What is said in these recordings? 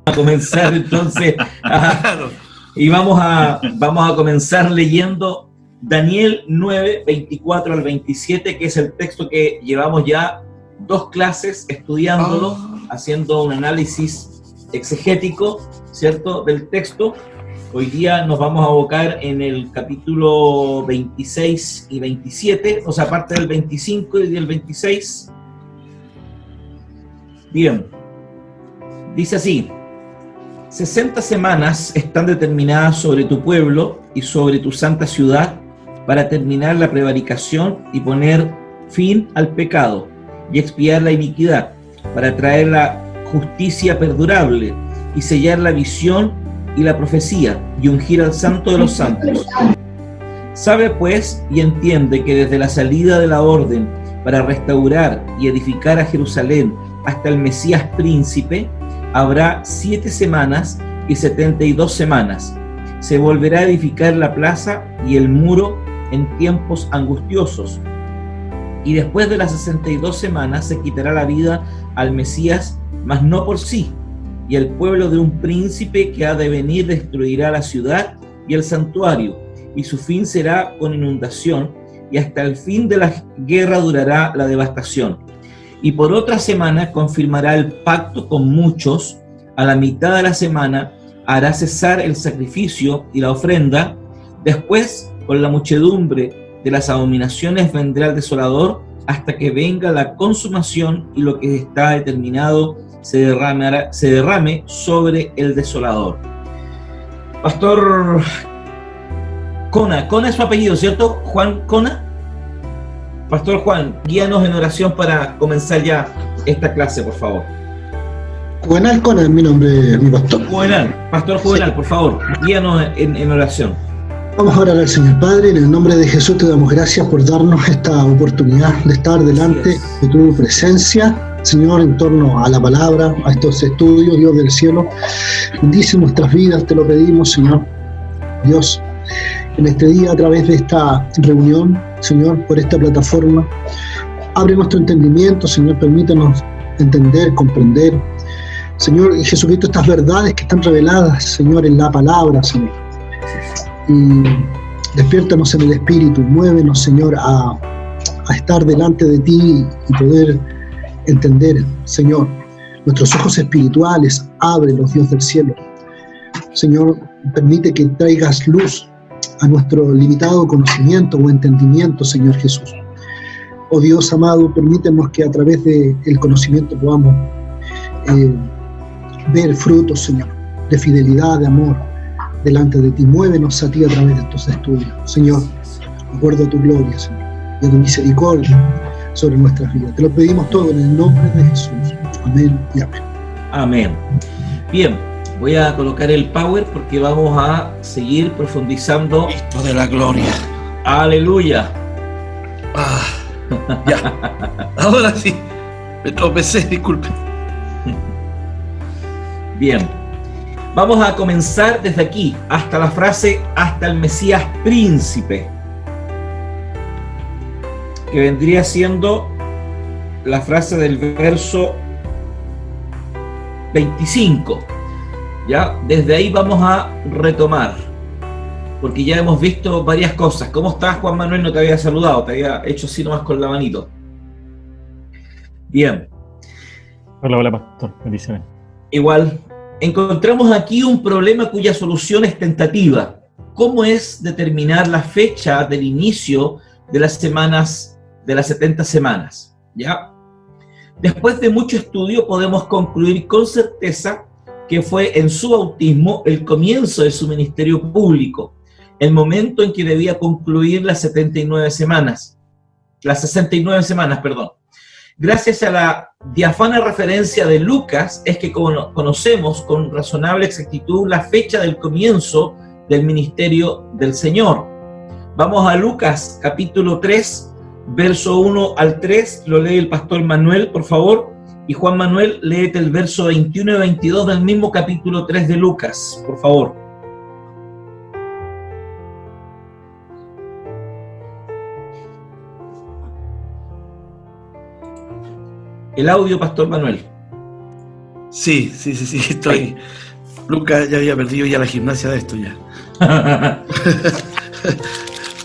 a comenzar entonces y vamos a comenzar leyendo Daniel 9, 24 al 27, que es el texto que llevamos ya 2 clases estudiándolo, haciendo un análisis exegético, ¿cierto?, del texto. Hoy día nos vamos a abocar en el capítulo 26 y 27, o sea, aparte del 25 y del 26. Bien, dice así: 60 semanas están determinadas sobre tu pueblo y sobre tu santa ciudad para terminar la prevaricación y poner fin al pecado y expiar la iniquidad, para traer la justicia perdurable y sellar la visión y la profecía y ungir al santo de los santos. Sabe pues y entiende que desde la salida de la orden para restaurar y edificar a Jerusalén hasta el Mesías príncipe, habrá 7 semanas y 72 semanas. Se volverá a edificar la plaza y el muro en tiempos angustiosos. Y después de las 62 semanas se quitará la vida al Mesías, mas no por sí. Y el pueblo de un príncipe que ha de venir destruirá la ciudad y el santuario, y su fin será con inundación, y hasta el fin de la guerra durará la devastación. Y por otra semana confirmará el pacto con muchos. A la mitad de la semana hará cesar el sacrificio y la ofrenda. Después, con la muchedumbre de las abominaciones, vendrá el desolador hasta que venga la consumación y lo que está determinado se derrame sobre el desolador. Pastor Cona es su apellido, ¿cierto? Juan Cona. Pastor Juan, guíanos en oración para comenzar ya esta clase, por favor. Juvenal Cona es mi nombre, mi pastor. Pastor Juvenal, sí. Por favor, guíanos en oración. Vamos a orar al Señor. Padre, en el nombre de Jesús te damos gracias por darnos esta oportunidad de estar delante de tu presencia, Señor, en torno a la palabra, a estos estudios, Dios del cielo. Bendice nuestras vidas, te lo pedimos, Señor. Dios, en este día, a través de esta reunión, Señor, por esta plataforma, abre nuestro entendimiento, Señor, permítanos entender, comprender, Señor, Jesucristo, estas verdades que están reveladas, Señor, en la palabra, Señor. Y despiértanos en el Espíritu, muévenos, Señor, a estar delante de ti y poder entender, Señor. Nuestros ojos espirituales, ábrelos, Dios del cielo. Señor, permite que traigas luz a nuestro limitado conocimiento o entendimiento, Señor Jesús. Oh Dios amado, permítenos que a través del conocimiento podamos ver frutos, Señor, de fidelidad, de amor, delante de ti. Muévenos a ti a través de estos estudios, Señor, acuerdo a tu gloria, Señor, y a tu misericordia sobre nuestras vidas. Te lo pedimos todo en el nombre de Jesús. Amén y amén. Amén. Bien, voy a colocar el power porque vamos a seguir profundizando. Cristo de la gloria. Aleluya. Ya. Ahora sí. Me tropecé, disculpe. Bien. Vamos a comenzar desde aquí, hasta la frase, hasta el Mesías príncipe, que vendría siendo la frase del verso 25. Ya, desde ahí vamos a retomar, porque ya hemos visto varias cosas. ¿Cómo estás, Juan Manuel? No te había saludado, te había hecho así nomás con la manito. Bien. Hola, pastor, bendiciones. Igual. Encontramos aquí un problema cuya solución es tentativa. ¿Cómo es determinar la fecha del inicio de las semanas, de las 70 semanas? ¿Ya? Después de mucho estudio podemos concluir con certeza que fue en su bautismo el comienzo de su ministerio público, el momento en que debía concluir las 69 semanas. Las 69 semanas, perdón. Gracias a la diáfana referencia de Lucas es que conocemos con razonable exactitud la fecha del comienzo del ministerio del Señor. Vamos a Lucas capítulo 3, verso 1 al 3, lo lee el pastor Manuel, por favor, y Juan Manuel, léete el verso 21 y 22 del mismo capítulo 3 de Lucas, por favor. El audio, pastor Manuel. Sí, estoy. Lucas ya había perdido ya la gimnasia de esto ya.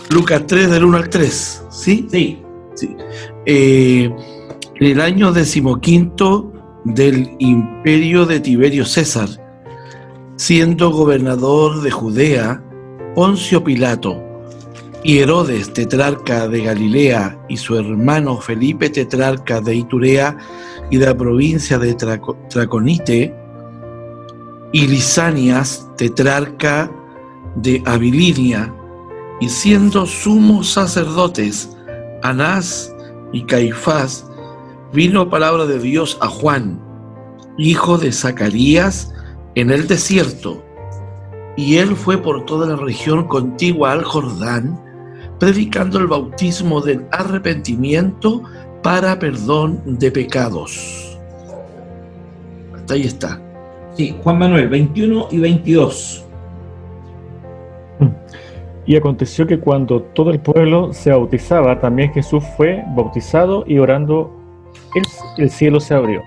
Lucas 3 del 1 al 3, ¿sí? Sí. Sí. En el año 15 del imperio de Tiberio César, siendo gobernador de Judea, Poncio Pilato y Herodes, tetrarca de Galilea, y su hermano Felipe, tetrarca de Iturea y de la provincia de Traconite, y Lisanias, tetrarca de Abilinia, y siendo sumos sacerdotes Anás y Caifás, vino palabra de Dios a Juan, hijo de Zacarías, en el desierto, y él fue por toda la región contigua al Jordán, predicando el bautismo del arrepentimiento para perdón de pecados. Hasta ahí está. Sí, Juan Manuel, 21 y 22. Y aconteció que cuando todo el pueblo se bautizaba, también Jesús fue bautizado, y orando el cielo se abrió.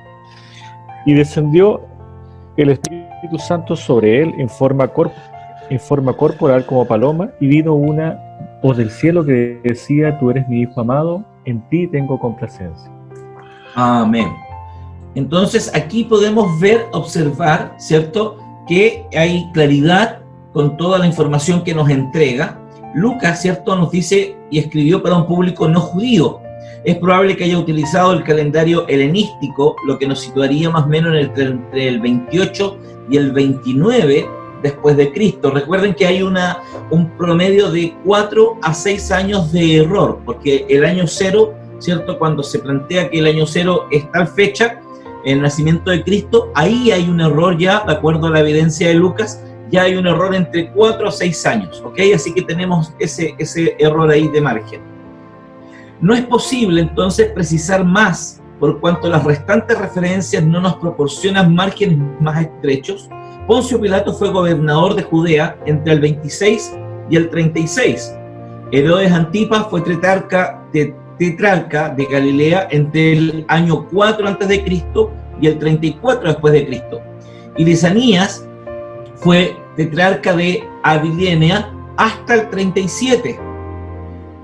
Y descendió el Espíritu Santo sobre él en forma corporal como paloma, y vino una voz del cielo que decía: Tú eres mi Hijo amado, en ti tengo complacencia. Amén. Entonces aquí podemos ver, observar, ¿cierto?, que hay claridad con toda la información que nos entrega. Lucas, ¿cierto?, nos dice y escribió para un público no judío. Es probable que haya utilizado el calendario helenístico, lo que nos situaría más o menos entre el 28 y el 29 después de Cristo. Recuerden que hay un promedio de 4 a 6 años de error, porque el año cero, ¿cierto?, cuando se plantea que el año cero es tal fecha, el nacimiento de Cristo, ahí hay un error ya, de acuerdo a la evidencia de Lucas, ya hay un error entre 4 a 6 años, ¿ok? Así que tenemos ese error ahí de margen. No es posible entonces precisar más, por cuanto las restantes referencias no nos proporcionan márgenes más estrechos. Poncio Pilato fue gobernador de Judea entre el 26 y el 36. Herodes Antipas fue tetrarca de Galilea entre el año 4 a.C. y el 34 después de Cristo. Y Lisanías fue tetrarca de Abilinia hasta el 37.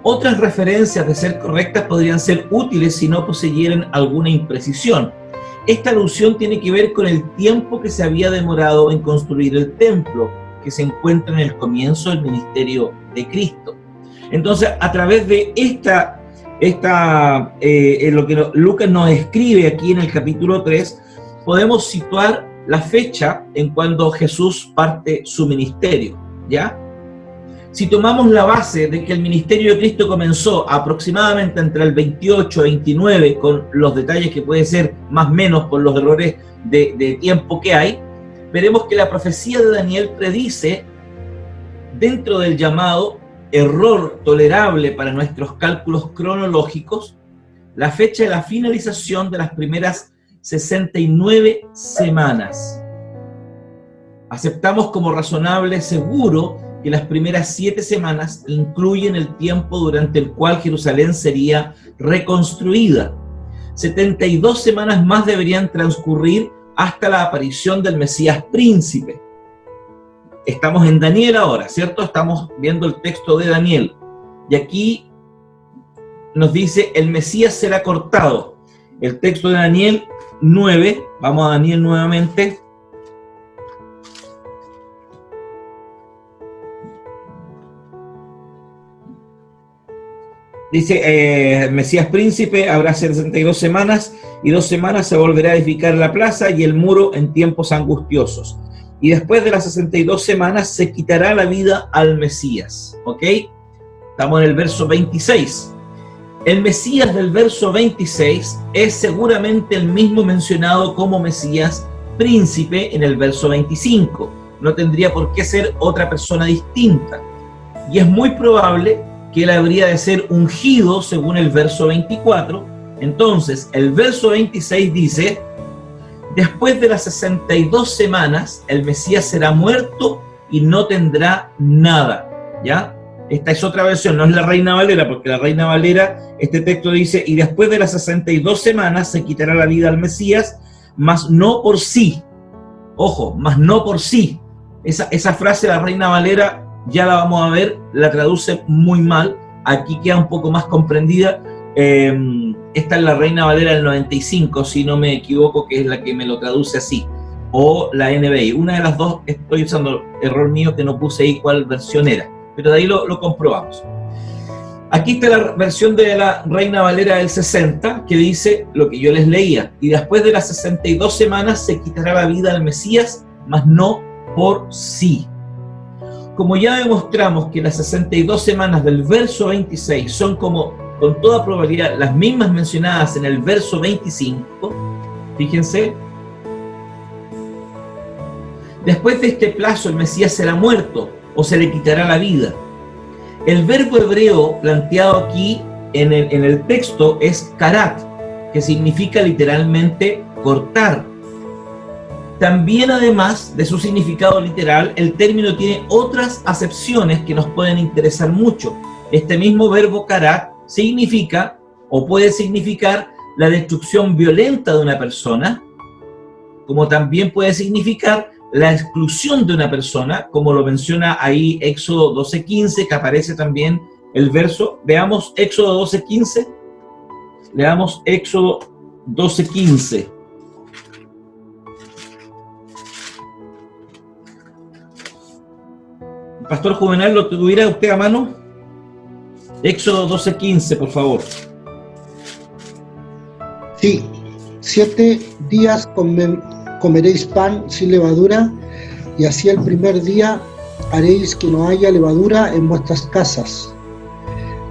Otras referencias, de ser correctas, podrían ser útiles si no poseyeran alguna imprecisión. Esta alusión tiene que ver con el tiempo que se había demorado en construir el templo, que se encuentra en el comienzo del ministerio de Cristo. Entonces, a través de lo que Lucas nos escribe aquí en el capítulo 3, podemos situar la fecha en cuando Jesús parte su ministerio, ¿ya? Si tomamos la base de que el ministerio de Cristo comenzó aproximadamente entre el 28 y 29, con los detalles que puede ser más o menos por los errores de tiempo que hay, veremos que la profecía de Daniel predice, dentro del llamado error tolerable para nuestros cálculos cronológicos, la fecha de la finalización de las primeras 69 semanas. Aceptamos como razonable seguro que las primeras 7 semanas incluyen el tiempo durante el cual Jerusalén sería reconstruida. 72 semanas más deberían transcurrir hasta la aparición del Mesías príncipe. Estamos en Daniel ahora, ¿cierto? Estamos viendo el texto de Daniel. Y aquí nos dice: el Mesías será cortado. El texto de Daniel 9, vamos a Daniel nuevamente. Dice, Mesías príncipe, habrá 62 semanas, y 2 semanas se volverá a edificar la plaza y el muro en tiempos angustiosos. Y después de las 62 semanas se quitará la vida al Mesías. ¿Ok? Estamos en el verso 26. El Mesías del verso 26 es seguramente el mismo mencionado como Mesías príncipe en el verso 25. No tendría por qué ser otra persona distinta. Y es muy probable que él habría de ser ungido según el verso 24. Entonces, el verso 26 dice: después de las 62 semanas, el Mesías será muerto y no tendrá nada. ¿Ya? Esta es otra versión, no es la Reina Valera, porque la Reina Valera, este texto dice: y después de las 62 semanas se quitará la vida al Mesías, mas no por sí. Ojo, mas no por sí. Esa frase de la Reina Valera, ya la vamos a ver, la traduce muy mal. Aquí queda un poco más comprendida. Esta es la Reina Valera del 95, si no me equivoco, que es la que me lo traduce así. O la NBI. Una de las dos estoy usando, error mío que no puse ahí cuál versión era. Pero de ahí lo comprobamos. Aquí está la versión de la Reina Valera del 60, que dice lo que yo les leía. Y después de las 62 semanas se quitará la vida al Mesías, mas no por sí. Como ya demostramos que las 62 semanas del verso 26 son como, con toda probabilidad, las mismas mencionadas en el verso 25, fíjense, después de este plazo el Mesías será muerto o se le quitará la vida. El verbo hebreo planteado aquí en el texto es karat, que significa literalmente cortar. También, además de su significado literal, el término tiene otras acepciones que nos pueden interesar mucho. Este mismo verbo karat significa, o puede significar, la destrucción violenta de una persona, como también puede significar la exclusión de una persona, como lo menciona ahí Éxodo 12:15, que aparece también el verso. Veamos Éxodo 12:15. Leamos Éxodo 12:15. Pastor Juvenal, ¿lo tuviera usted a mano? Éxodo 12:15, por favor. Sí, 7 días comeréis pan sin levadura, y así el primer día haréis que no haya levadura en vuestras casas,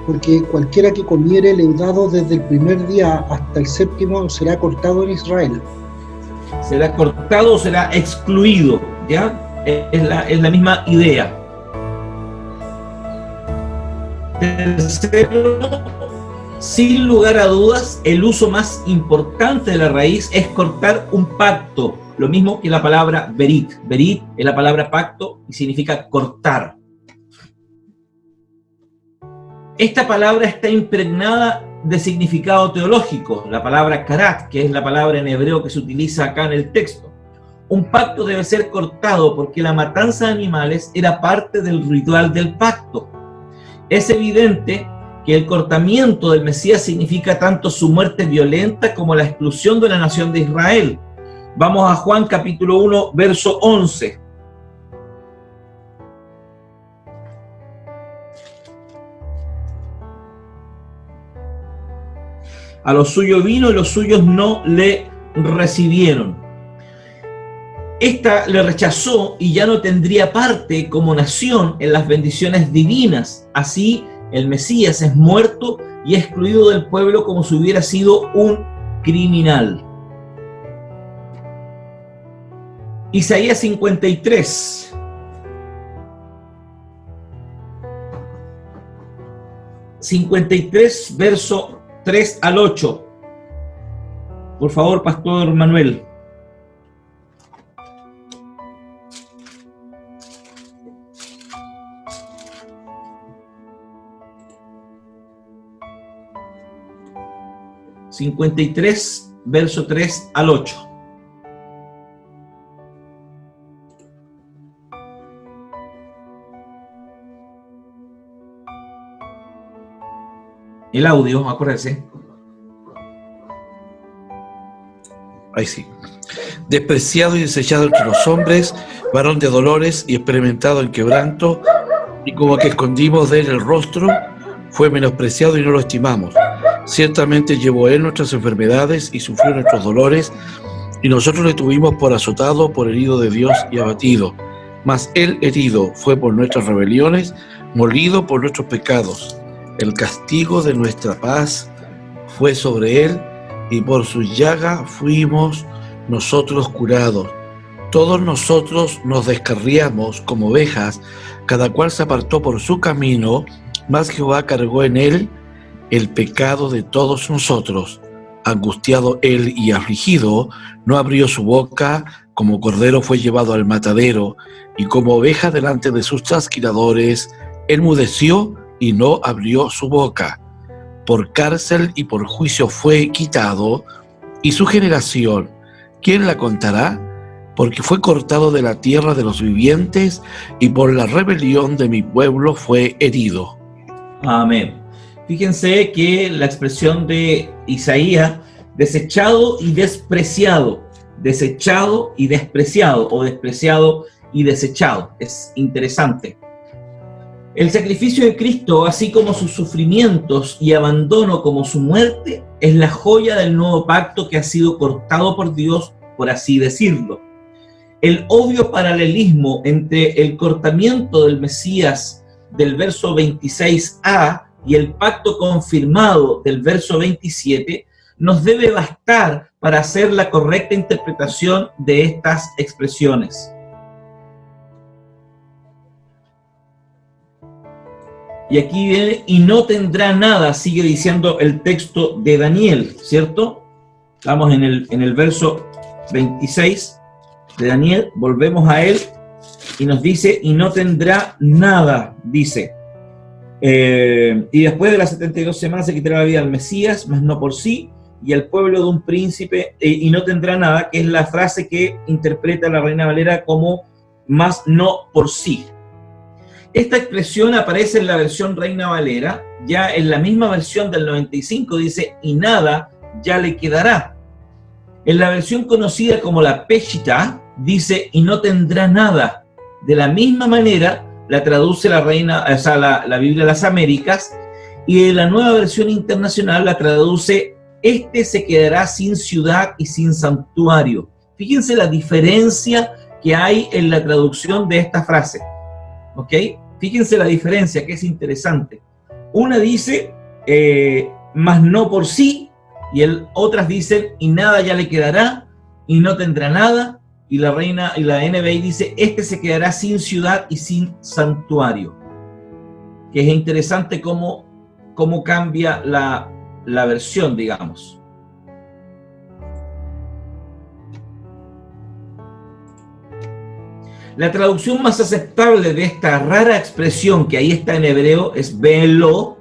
porque cualquiera que comiere leudado desde el primer día hasta el séptimo será cortado en Israel. Será cortado o será excluido, ¿ya? Es la misma idea. Tercero, sin lugar a dudas, el uso más importante de la raíz es cortar un pacto, lo mismo que la palabra berit. Berit es la palabra pacto y significa cortar. Esta palabra está impregnada de significado teológico, la palabra karat, que es la palabra en hebreo que se utiliza acá en el texto. Un pacto debe ser cortado porque la matanza de animales era parte del ritual del pacto. Es evidente que el cortamiento del Mesías significa tanto su muerte violenta como la exclusión de la nación de Israel. Vamos a Juan capítulo 1, verso 11. A los suyos vino y los suyos no le recibieron. Esta le rechazó y ya no tendría parte como nación en las bendiciones divinas. Así, el Mesías es muerto y excluido del pueblo como si hubiera sido un criminal. Isaías 53. Verso 3 al 8. Por favor, Pastor Manuel. Verso 3 al 8. El audio, acuérdense. Ahí sí. Despreciado y desechado entre los hombres, varón de dolores y experimentado en quebranto, y como que escondimos de él el rostro, fue menospreciado y no lo estimamos. Ciertamente llevó él nuestras enfermedades y sufrió nuestros dolores, y nosotros le tuvimos por azotado, por herido de Dios y abatido. Mas él herido fue por nuestras rebeliones, molido por nuestros pecados. El castigo de nuestra paz fue sobre él, y por su llaga fuimos nosotros curados. Todos nosotros nos descarriamos como ovejas, cada cual se apartó por su camino, mas Jehová cargó en él el pecado de todos nosotros. Angustiado él y afligido, no abrió su boca, como cordero fue llevado al matadero, y como oveja delante de sus trasquiladores, enmudeció y no abrió su boca. Por cárcel y por juicio fue quitado, y su generación ¿quién la contará? Porque fue cortado de la tierra de los vivientes y por la rebelión de mi pueblo fue herido. Amén. Fíjense que la expresión de Isaías, desechado y despreciado, desechado y despreciado, o despreciado y desechado, es interesante. El sacrificio de Cristo, así como sus sufrimientos y abandono como su muerte, es la joya del nuevo pacto que ha sido cortado por Dios, por así decirlo. El obvio paralelismo entre el cortamiento del Mesías del verso 26a y el pacto confirmado del verso 27 nos debe bastar para hacer la correcta interpretación de estas expresiones. Y aquí viene, y no tendrá nada, sigue diciendo el texto de Daniel, ¿cierto? Estamos en el verso 26 de Daniel, volvemos a él, y nos dice, y no tendrá nada, dice. Y después de las 72 semanas se quitará la vida al Mesías, mas no por sí, y al pueblo de un príncipe, y no tendrá nada, que es la frase que interpreta la Reina Valera como, más no por sí. Esta expresión aparece en la versión Reina Valera, ya en la misma versión del 95 dice, y nada ya le quedará. En la versión conocida como la Peshitta, dice, y no tendrá nada. De la misma manera, la traduce la Biblia de las Américas, y en la nueva versión internacional la traduce, este se quedará sin ciudad y sin santuario. Fíjense la diferencia que hay en la traducción de esta frase. ¿Ok? Fíjense la diferencia, que es interesante. Una dice, mas no por sí, y otras dicen, y nada ya le quedará, y no tendrá nada, y la NBI dice, este se quedará sin ciudad y sin santuario. Que es interesante cómo cambia la versión, digamos. La traducción más aceptable de esta rara expresión que ahí está en hebreo es véenlo,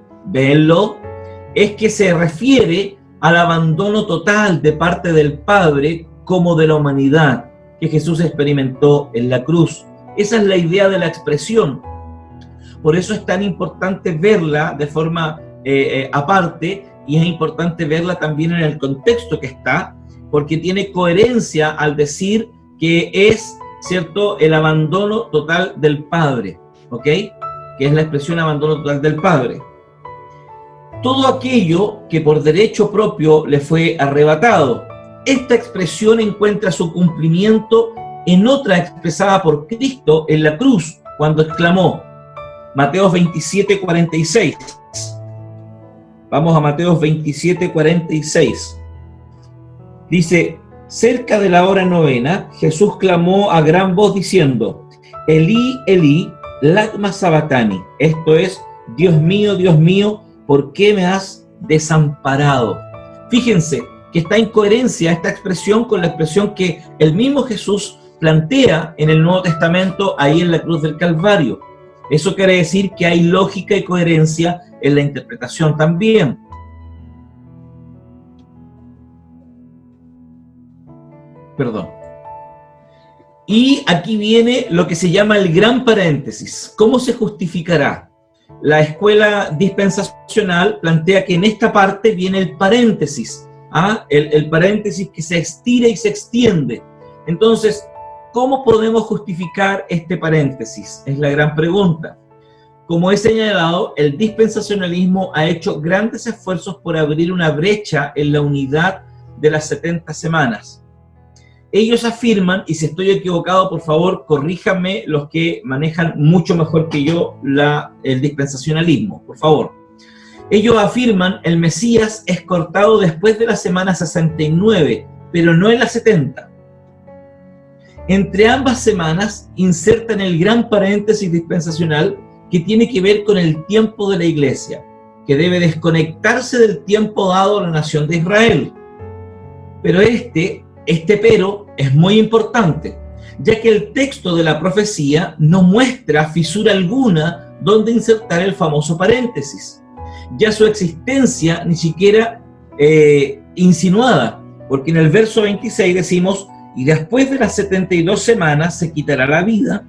es que se refiere al abandono total de parte del Padre como de la humanidad que Jesús experimentó en la cruz. Esa es la idea de la expresión. Por eso es tan importante verla de forma aparte, y es importante verla también en el contexto que está, porque tiene coherencia al decir que es, ¿cierto?, el abandono total del Padre, ¿ok? Que es la expresión abandono total del Padre. Todo aquello que por derecho propio le fue arrebatado. Esta expresión encuentra su cumplimiento en otra expresada por Cristo en la cruz, cuando exclamó, Mateo 27:46. Vamos a Mateo 27:46. Dice, cerca de la hora novena, Jesús clamó a gran voz diciendo, Elí, Elí, lama sabactani. Esto es, Dios mío, ¿por qué me has desamparado? Fíjense que está en coherencia esta expresión con la expresión que el mismo Jesús plantea en el Nuevo Testamento ahí en la cruz del Calvario. Eso quiere decir que hay lógica y coherencia en la interpretación también. Perdón. Y aquí viene lo que se llama el gran paréntesis. ¿Cómo se justificará? La escuela dispensacional plantea que en esta parte viene el paréntesis, el paréntesis que se estira y se extiende. Entonces, ¿cómo podemos justificar este paréntesis? Es la gran pregunta. Como he señalado, el dispensacionalismo ha hecho grandes esfuerzos por abrir una brecha en la unidad de las 70 semanas. Ellos afirman, y si estoy equivocado, por favor, corríjanme los que manejan mucho mejor que yo el dispensacionalismo, por favor. Ellos afirman, el Mesías es cortado después de la semana 69, pero no en la 70. Entre ambas semanas insertan el gran paréntesis dispensacional que tiene que ver con el tiempo de la iglesia, que debe desconectarse del tiempo dado a la nación de Israel. Pero este pero es muy importante, ya que el texto de la profecía no muestra fisura alguna donde insertar el famoso paréntesis. Ya su existencia ni siquiera insinuada, Porque en el verso 26 decimos, y después de las 72 semanas se quitará la vida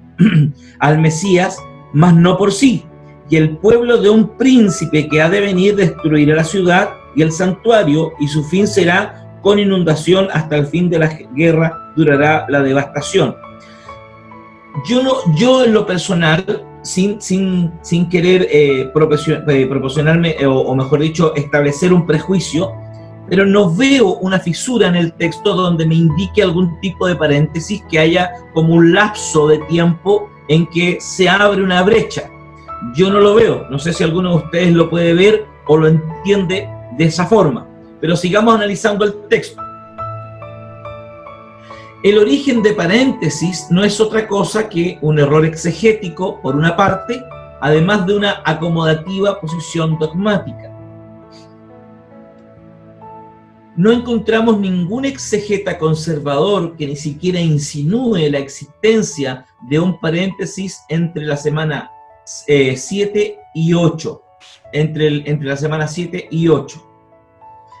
al Mesías, mas no por sí. Y el pueblo de un príncipe que ha de venir destruirá la ciudad y el santuario, y su fin será con inundación, hasta el fin de la guerra durará la devastación. Yo en lo personal, sin querer proporcionarme, o mejor dicho, establecer un prejuicio, pero no veo una fisura en el texto donde me indique algún tipo de paréntesis, que haya como un lapso de tiempo en que se abre una brecha. Yo no lo veo, no sé si alguno de ustedes lo puede ver o lo entiende de esa forma, pero sigamos analizando el texto. El origen de paréntesis no es otra cosa que un error exegético, por una parte, además de una acomodativa posición dogmática. No encontramos ningún exegeta conservador que ni siquiera insinúe la existencia de un paréntesis entre la semana 7 y 8, entre la semana 7 y 8.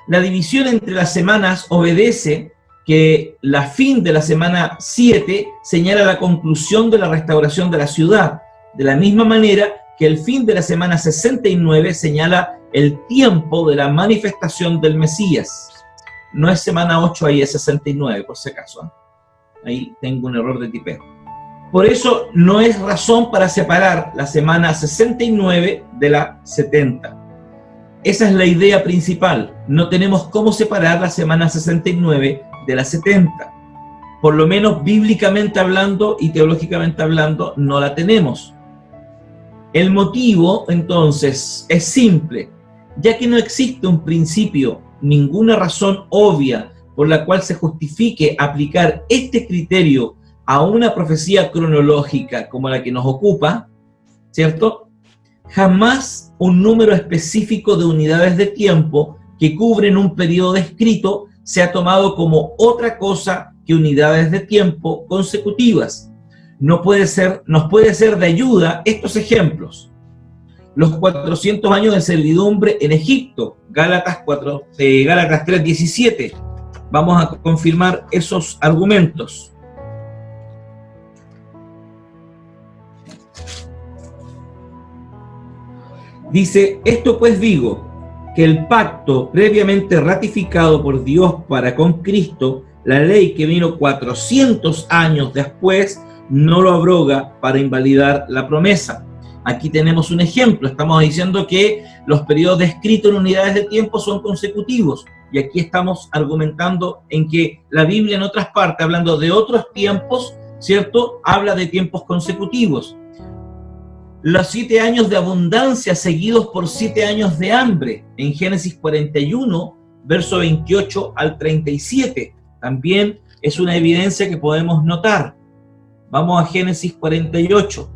La división entre las semanas obedece que la fin de la semana 7 señala la conclusión de la restauración de la ciudad, de la misma manera que el fin de la semana 69 señala el tiempo de la manifestación del Mesías. No es semana 8 ahí, es 69, por si acaso. Ahí tengo un error de tipeo. Por eso no es razón para separar la semana 69 de la 70. Esa es la idea principal. No tenemos cómo separar la semana 69 de la 70. Por lo menos bíblicamente hablando y teológicamente hablando, no la tenemos. El motivo, entonces, es simple. Ya que no existe un principio, ninguna razón obvia por la cual se justifique aplicar este criterio a una profecía cronológica como la que nos ocupa, ¿cierto? Jamás un número específico de unidades de tiempo que cubren un periodo descrito se ha tomado como otra cosa que unidades de tiempo consecutivas. Nos puede ser de ayuda estos ejemplos. Los 400 años de servidumbre en Egipto, Gálatas 3:17. Vamos a confirmar esos argumentos. Dice, esto pues digo, que el pacto previamente ratificado por Dios para con Cristo, la ley que vino 400 años después, no lo abroga para invalidar la promesa. Aquí tenemos un ejemplo, estamos diciendo que los periodos descritos en unidades de tiempo son consecutivos, y aquí estamos argumentando en que la Biblia en otras partes, hablando de otros tiempos, ¿cierto?, habla de tiempos consecutivos. Los 7 años de abundancia seguidos por 7 años de hambre, en Génesis 41, verso 28 al 37, también es una evidencia que podemos notar. Vamos a Génesis 48.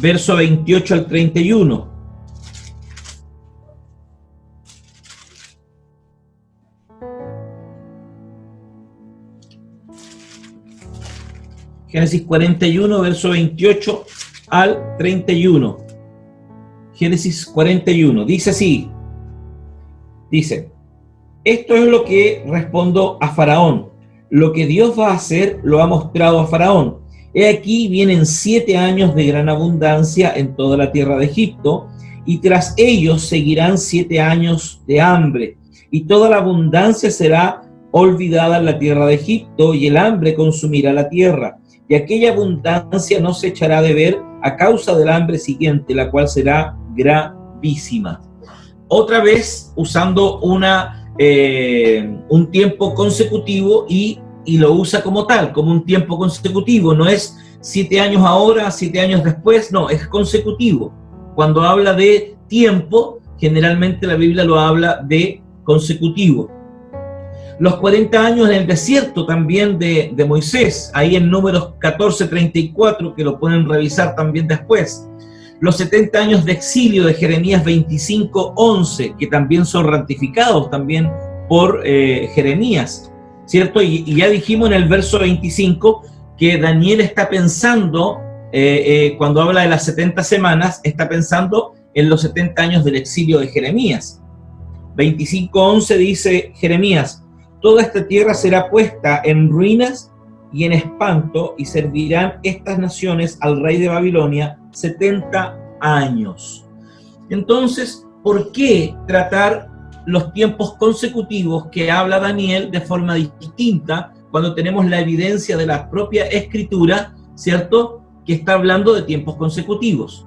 Verso 28 al 31. Génesis 41, verso 28 al 31. Génesis 41. Dice así. Dice, esto es lo que respondo a Faraón. Lo que Dios va a hacer lo ha mostrado a Faraón. He aquí vienen 7 años de gran abundancia en toda la tierra de Egipto, y tras ellos seguirán 7 años de hambre, y toda la abundancia será olvidada en la tierra de Egipto, y el hambre consumirá la tierra, y aquella abundancia no se echará de ver a causa del hambre siguiente, la cual será gravísima. Otra vez usando un tiempo consecutivo y lo usa como tal, como un tiempo consecutivo. No es 7 años ahora, 7 años después, no, es consecutivo. Cuando habla de tiempo, generalmente la Biblia lo habla de consecutivo. Los 40 años en el desierto también de Moisés, ahí en Números 14:34, que lo pueden revisar también después. Los 70 años de exilio de Jeremías 25:11, que también son ratificados también por Jeremías, ¿cierto? Y ya dijimos en el verso 25 que Daniel está pensando, cuando habla de las 70 semanas, está pensando en los 70 años del exilio de Jeremías. 25:11 dice Jeremías: toda esta tierra será puesta en ruinas y en espanto, y servirán estas naciones al rey de Babilonia 70 años. Entonces, ¿por qué tratar los tiempos consecutivos que habla Daniel de forma distinta cuando tenemos la evidencia de la propia escritura, ¿cierto?, que está hablando de tiempos consecutivos?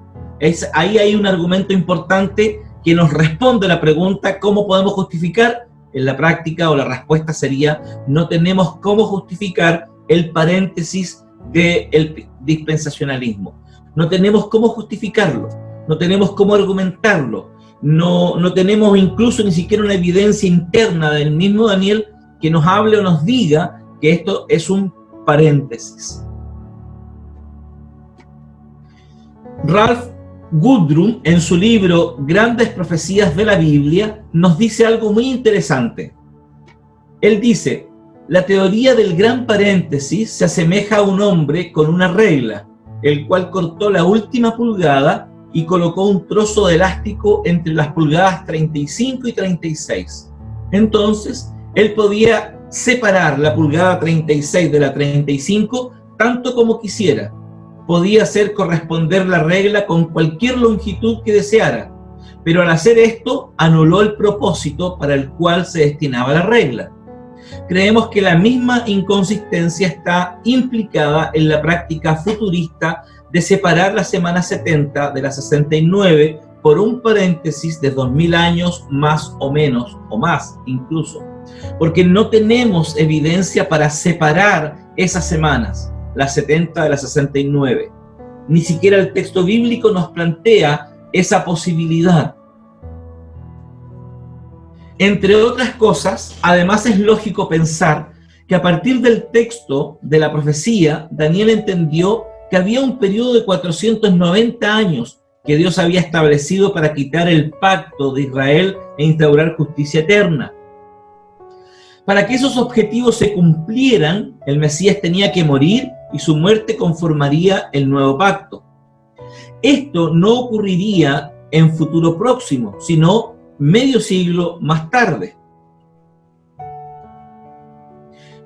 Ahí hay un argumento importante que nos responde a la pregunta ¿cómo podemos justificar? En la práctica, o la respuesta sería: no tenemos cómo justificar el paréntesis del dispensacionalismo. No tenemos cómo justificarlo, no tenemos cómo argumentarlo, no tenemos incluso ni siquiera una evidencia interna del mismo Daniel que nos hable o nos diga que esto es un paréntesis. Ralph Gudrum, en su libro Grandes Profecías de la Biblia, nos dice algo muy interesante. Él dice: la teoría del gran paréntesis se asemeja a un hombre con una regla, el cual cortó la última pulgada y colocó un trozo de elástico entre las pulgadas 35 y 36. Entonces, él podía separar la pulgada 36 de la 35 tanto como quisiera. Podía hacer corresponder la regla con cualquier longitud que deseara, pero al hacer esto anuló el propósito para el cual se destinaba la regla. Creemos que la misma inconsistencia está implicada en la práctica futurista de separar la semana 70 de la 69 por un paréntesis de 2000 años más o menos, o más incluso, porque no tenemos evidencia para separar esas semanas, la 70 de la 69. Ni siquiera el texto bíblico nos plantea esa posibilidad. Entre otras cosas, además es lógico pensar que a partir del texto de la profecía, Daniel entendió que había un periodo de 490 años que Dios había establecido para quitar el pacto de Israel e instaurar justicia eterna. Para que esos objetivos se cumplieran, el Mesías tenía que morir y su muerte conformaría el nuevo pacto. Esto no ocurriría en futuro próximo, sino medio siglo más tarde.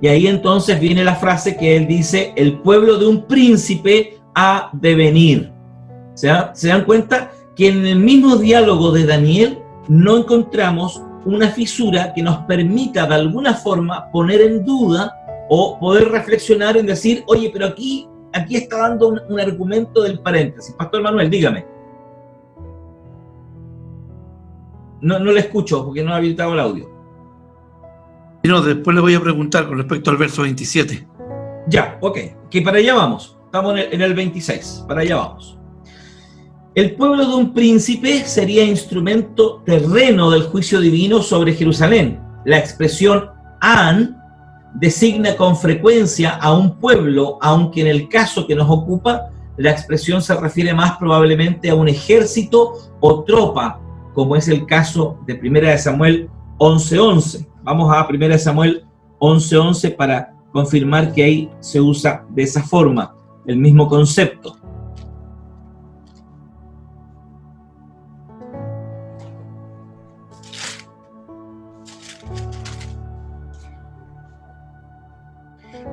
Y ahí entonces viene la frase que él dice: el pueblo de un príncipe ha de venir. ¿Se dan cuenta que en el mismo diálogo de Daniel no encontramos una fisura que nos permita de alguna forma poner en duda o poder reflexionar en decir: oye, pero aquí está dando un argumento del paréntesis? Pastor Manuel, dígame. No le escucho porque no ha habilitado el audio. No, después le voy a preguntar con respecto al verso 27. Ya, ok, que para allá vamos. Estamos en el 26, para allá vamos. El pueblo de un príncipe sería instrumento terreno del juicio divino sobre Jerusalén. La expresión an designa con frecuencia a un pueblo, aunque en el caso que nos ocupa, la expresión se refiere más probablemente a un ejército o tropa, como es el caso de 1 Samuel 11:11. Vamos a 1 Samuel 11:11 para confirmar que ahí se usa de esa forma, el mismo concepto.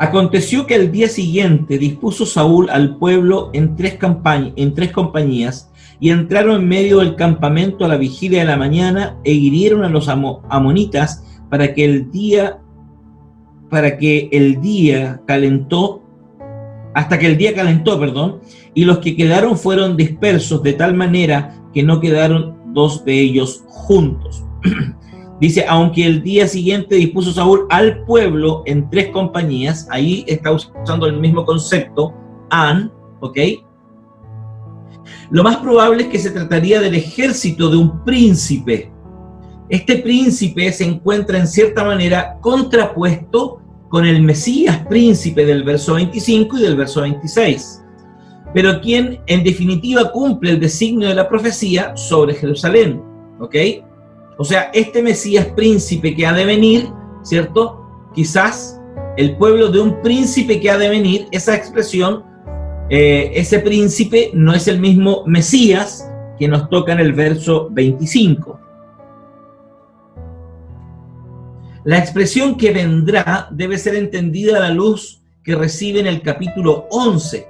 Aconteció que al día siguiente dispuso Saúl al pueblo en tres compañías, y entraron en medio del campamento a la vigilia de la mañana e hirieron a los amonitas hasta que el día calentó, y los que quedaron fueron dispersos de tal manera que no quedaron dos de ellos juntos. Dice, aunque el día siguiente dispuso Saúl al pueblo en tres compañías, ahí está usando el mismo concepto, an, ¿ok? Lo más probable es que se trataría del ejército de un príncipe. Este príncipe se encuentra en cierta manera contrapuesto con el Mesías príncipe del verso 25 y del verso 26, pero quien en definitiva cumple el designio de la profecía sobre Jerusalén, ¿ok? O sea, este Mesías príncipe que ha de venir, ¿cierto? Quizás el pueblo de un príncipe que ha de venir, esa expresión, ese príncipe no es el mismo Mesías que nos toca en el verso 25. La expresión que vendrá debe ser entendida a la luz que recibe en el capítulo 11.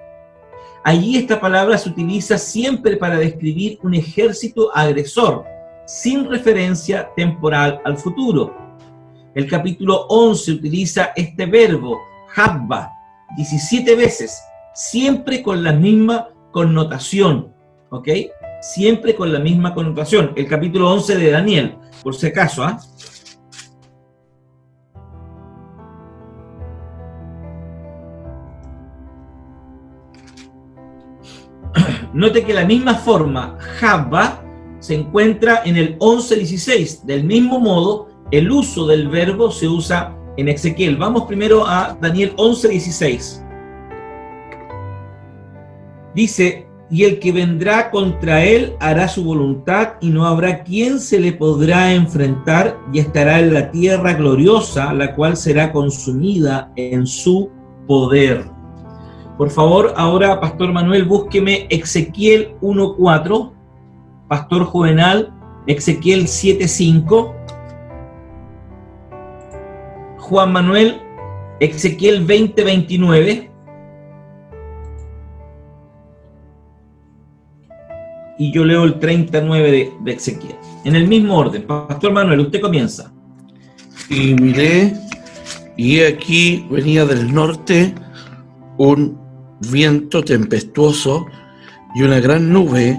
Allí esta palabra se utiliza siempre para describir un ejército agresor, sin referencia temporal al futuro. El capítulo 11 utiliza este verbo, habba, 17 veces, siempre con la misma connotación, ¿ok? Siempre con la misma connotación. El capítulo 11 de Daniel, por si acaso, ¿ah? Note que la misma forma, habba, se encuentra en el 11:16. Del mismo modo, el uso del verbo se usa en Ezequiel. Vamos primero a Daniel 11:16. Dice, y el que vendrá contra él hará su voluntad, y no habrá quien se le podrá enfrentar, y estará en la tierra gloriosa, la cual será consumida en su poder. Por favor, ahora, Pastor Manuel, búsqueme Ezequiel 1:4, Pastor Juvenal, Ezequiel 7:5, Juan Manuel, Ezequiel 20:29, y yo leo el 39 de Ezequiel. En el mismo orden. Pastor Manuel, usted comienza. Y miré, y aquí venía del norte un viento tempestuoso y una gran nube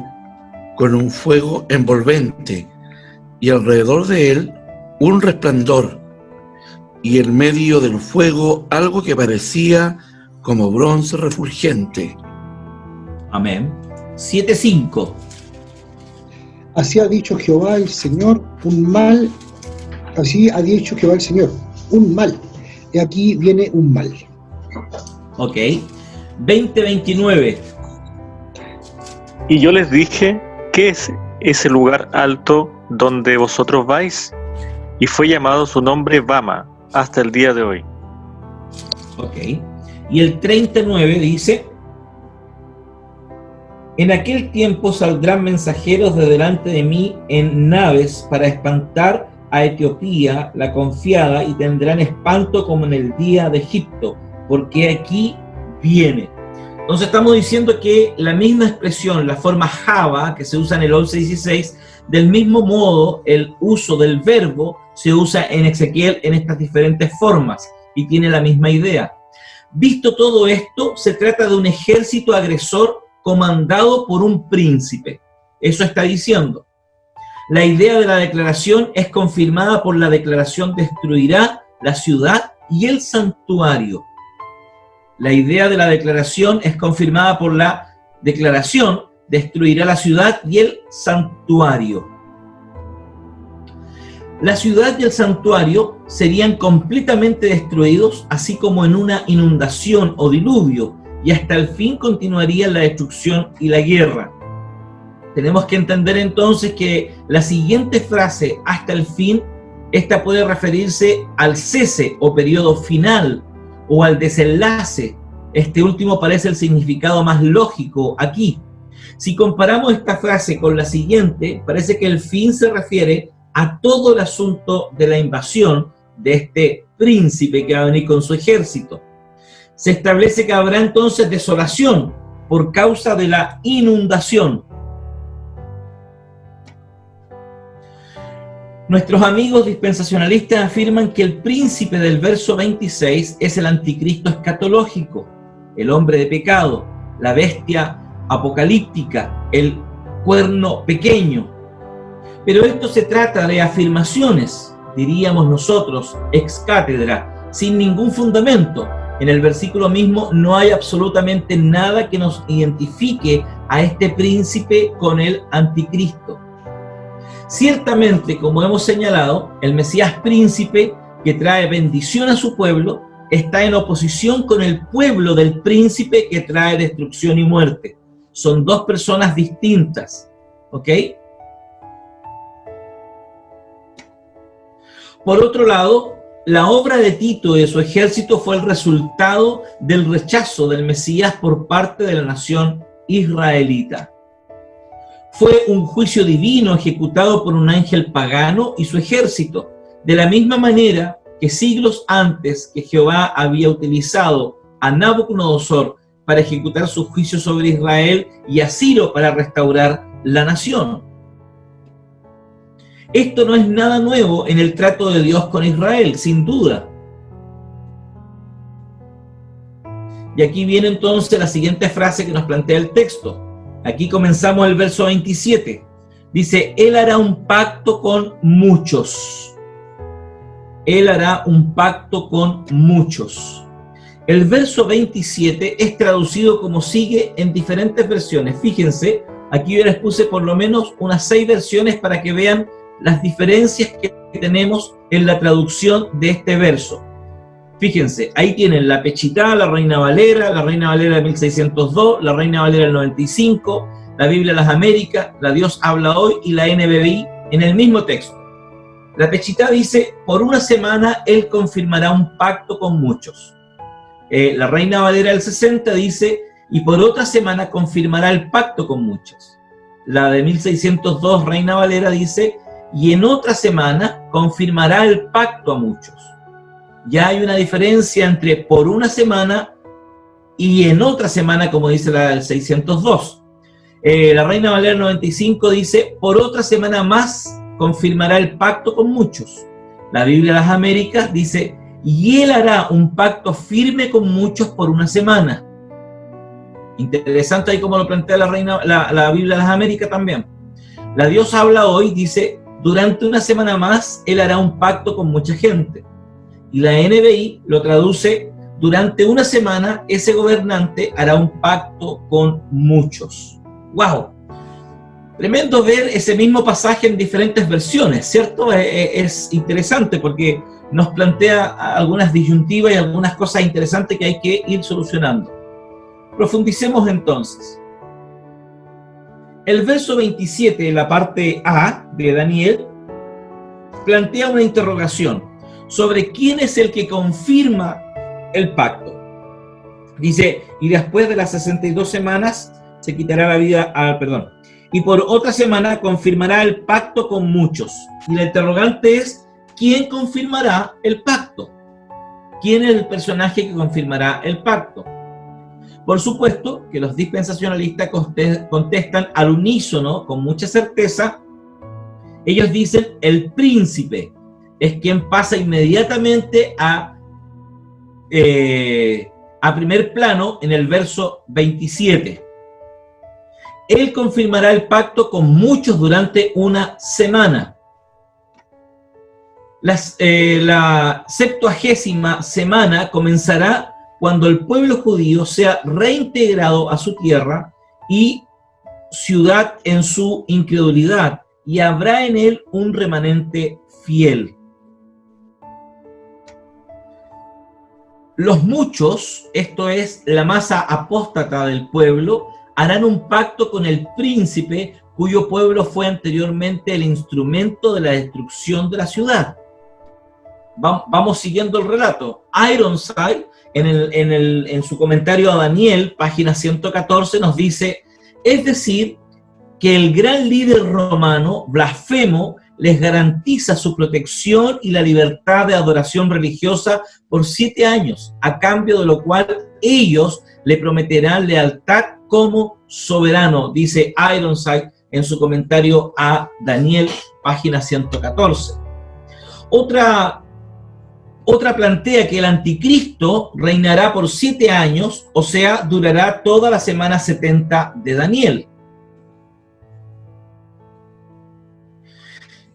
con un fuego envolvente, y alrededor de él un resplandor, y en medio del fuego algo que parecía como bronce refulgente. Amén. 7:5. Así ha dicho Jehová el Señor, un mal. Así ha dicho Jehová el Señor, un mal. Y aquí viene un mal. Ok. 20:29. Y yo les dije, ¿qué es ese lugar alto donde vosotros vais? Y fue llamado su nombre Bama hasta el día de hoy. Ok. Y el 39 dice, en aquel tiempo saldrán mensajeros de delante de mí en naves para espantar a Etiopía, la confiada, y tendrán espanto como en el día de Egipto, porque aquí viene. Entonces estamos diciendo que la misma expresión, la forma Java, que se usa en el 11:16, del mismo modo el uso del verbo se usa en Ezequiel en estas diferentes formas y tiene la misma idea. Visto todo esto, se trata de un ejército agresor comandado por un príncipe. Eso está diciendo. La idea de la declaración es confirmada por la declaración destruirá la ciudad y el santuario. La idea de la declaración es confirmada por la declaración destruirá la ciudad y el santuario. La ciudad y el santuario serían completamente destruidos, así como en una inundación o diluvio, y hasta el fin continuaría la destrucción y la guerra. Tenemos que entender entonces que la siguiente frase, hasta el fin, esta puede referirse al cese o periodo final o al desenlace. Este último parece el significado más lógico aquí. Si comparamos esta frase con la siguiente, parece que el fin se refiere a todo el asunto de la invasión de este príncipe que va a venir con su ejército. Se establece que habrá entonces desolación por causa de la inundación. Nuestros amigos dispensacionalistas afirman que el príncipe del verso 26 es el anticristo escatológico, el hombre de pecado, la bestia apocalíptica, el cuerno pequeño. Pero esto se trata de afirmaciones, diríamos nosotros, ex cátedra, sin ningún fundamento. En el versículo mismo no hay absolutamente nada que nos identifique a este príncipe con el anticristo. Ciertamente, como hemos señalado, el Mesías príncipe que trae bendición a su pueblo está en oposición con el pueblo del príncipe que trae destrucción y muerte. Son dos personas distintas, ¿ok? Por otro lado, la obra de Tito y de su ejército fue el resultado del rechazo del Mesías por parte de la nación israelita. Fue un juicio divino ejecutado por un ángel pagano y su ejército. De la misma manera, que siglos antes que Jehová había utilizado a Nabucodonosor para ejecutar su juicio sobre Israel y a Ciro para restaurar la nación. Esto no es nada nuevo en el trato de Dios con Israel, sin duda. Y aquí viene entonces la siguiente frase que nos plantea el texto. Aquí comenzamos el verso 27. Dice, Él hará un pacto con muchos. Él hará un pacto con muchos. El verso 27 es traducido como sigue en diferentes versiones. Fíjense, aquí yo les puse por lo menos unas 6 versiones para que vean las diferencias que tenemos en la traducción de este verso. Fíjense, ahí tienen la Pechitá, la Reina Valera de 1602, la Reina Valera del 95, la Biblia de las Américas, la Dios habla hoy y la NBI en el mismo texto. La Pechitá dice, por una semana Él confirmará un pacto con muchos. La Reina Valera del 60 dice, y por otra semana confirmará el pacto con muchos. La de 1602, Reina Valera, dice, y en otra semana confirmará el pacto a muchos. Ya hay una diferencia entre por una semana y en otra semana, como dice la del 602. La Reina Valera 95 dice, por otra semana más confirmará el pacto con muchos. La Biblia de las Américas dice, y Él hará un pacto firme con muchos por una semana. Interesante ahí como lo plantea la Biblia de las Américas también. La Dios habla hoy, dice, durante una semana más Él hará un pacto con mucha gente. Y la NBI lo traduce, durante una semana ese gobernante hará un pacto con muchos. ¡Wow! Tremendo ver ese mismo pasaje en diferentes versiones, ¿cierto? Es interesante porque nos plantea algunas disyuntivas y algunas cosas interesantes que hay que ir solucionando. Profundicemos entonces. El verso 27 de la parte A de Daniel plantea una interrogación sobre quién es el que confirma el pacto. Dice, y después de las 62 semanas se quitará la vida, y por otra semana confirmará el pacto con muchos. Y la interrogante es, ¿quién confirmará el pacto? ¿Quién es el personaje que confirmará el pacto? Por supuesto que los dispensacionalistas contestan al unísono, con mucha certeza. Ellos dicen, el príncipe es quien pasa inmediatamente a primer plano en el verso 27. Él confirmará el pacto con muchos durante una semana. La 70ª semana comenzará cuando el pueblo judío sea reintegrado a su tierra y ciudad en su incredulidad, y habrá en él un remanente fiel. Los muchos, esto es la masa apóstata del pueblo, harán un pacto con el príncipe cuyo pueblo fue anteriormente el instrumento de la destrucción de la ciudad. Vamos siguiendo el relato. Ironside, en su comentario a Daniel, página 114, nos dice, es decir, que el gran líder romano, Blasfemo, les garantiza su protección y la libertad de adoración religiosa por 7 años, a cambio de lo cual ellos le prometerán lealtad como soberano, dice Ironside en su comentario a Daniel, página 114. Otra plantea que el anticristo reinará por 7 años, o sea, durará toda la semana 70 de Daniel.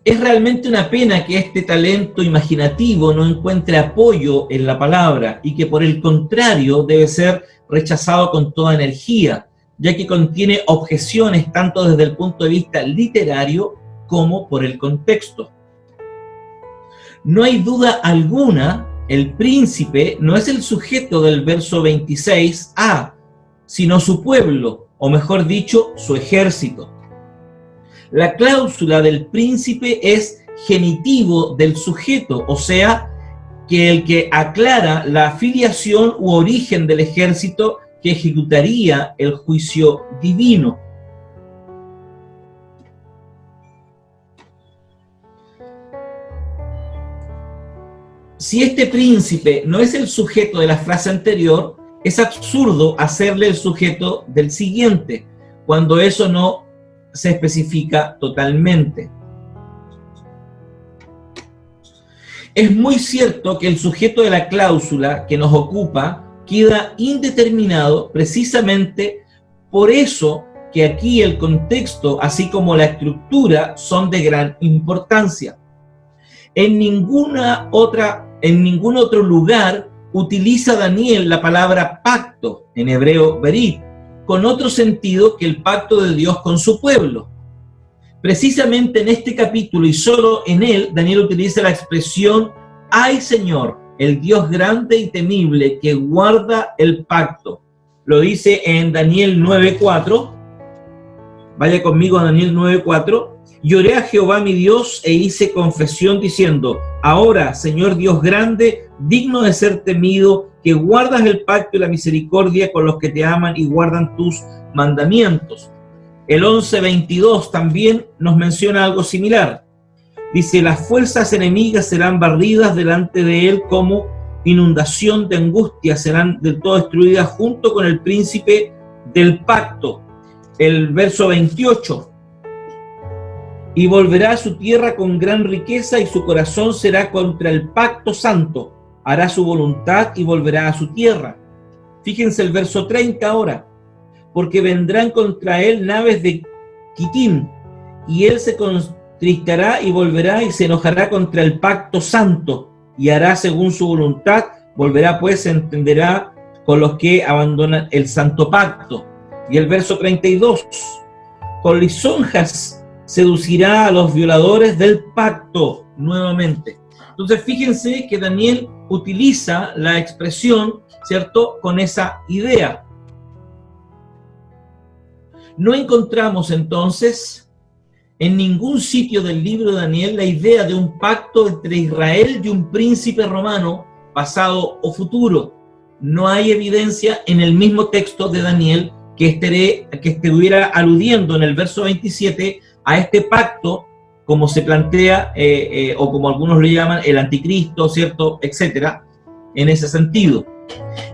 Es realmente una pena que este talento imaginativo no encuentre apoyo en la palabra y que por el contrario debe ser rechazado con toda energía, ya que contiene objeciones tanto desde el punto de vista literario como por el contexto. No hay duda alguna, el príncipe no es el sujeto del verso 26a, sino su pueblo, o mejor dicho, su ejército. La cláusula del príncipe es genitivo del sujeto, o sea, que el que aclara la filiación u origen del ejército que ejecutaría el juicio divino. si este príncipe no es el sujeto de la frase anterior, es absurdo hacerle el sujeto del siguiente, cuando eso no se especifica totalmente. Es muy cierto que el sujeto de la cláusula que nos ocupa queda indeterminado precisamente por eso que aquí el contexto, así como la estructura, son de gran importancia. En ningún otro lugar utiliza Daniel la palabra pacto, en hebreo berit, con otro sentido que el pacto de Dios con su pueblo. Precisamente en este capítulo y solo en él, Daniel utiliza la expresión «Ay Señor, el Dios grande y temible que guarda el pacto». Lo dice en Daniel 9:4. Vaya conmigo a Daniel 9:4. «Y oré a Jehová mi Dios e hice confesión diciendo, ahora, Señor Dios grande, digno de ser temido, que guardas el pacto y la misericordia con los que te aman y guardan tus mandamientos». El 11:22 también nos menciona algo similar. Dice, las fuerzas enemigas serán barridas delante de él como inundación de angustia, serán del todo destruidas junto con el príncipe del pacto. El verso 28, y volverá a su tierra con gran riqueza y su corazón será contra el pacto santo, hará su voluntad y volverá a su tierra. Fíjense el verso 30 ahora, porque vendrán contra él naves de Quitim, y él se contristará y volverá y se enojará contra el pacto santo, y hará según su voluntad, volverá pues, se entenderá con los que abandonan el santo pacto. Y el verso 32, con lisonjas seducirá a los violadores del pacto nuevamente. Entonces fíjense que Daniel utiliza la expresión, ¿cierto?, con esa idea. No encontramos entonces en ningún sitio del libro de Daniel la idea de un pacto entre Israel y un príncipe romano, pasado o futuro. No hay evidencia en el mismo texto de Daniel que estuviera aludiendo en el verso 27 a este pacto, como se plantea, o como algunos lo llaman, el anticristo, ¿cierto?, etcétera, en ese sentido.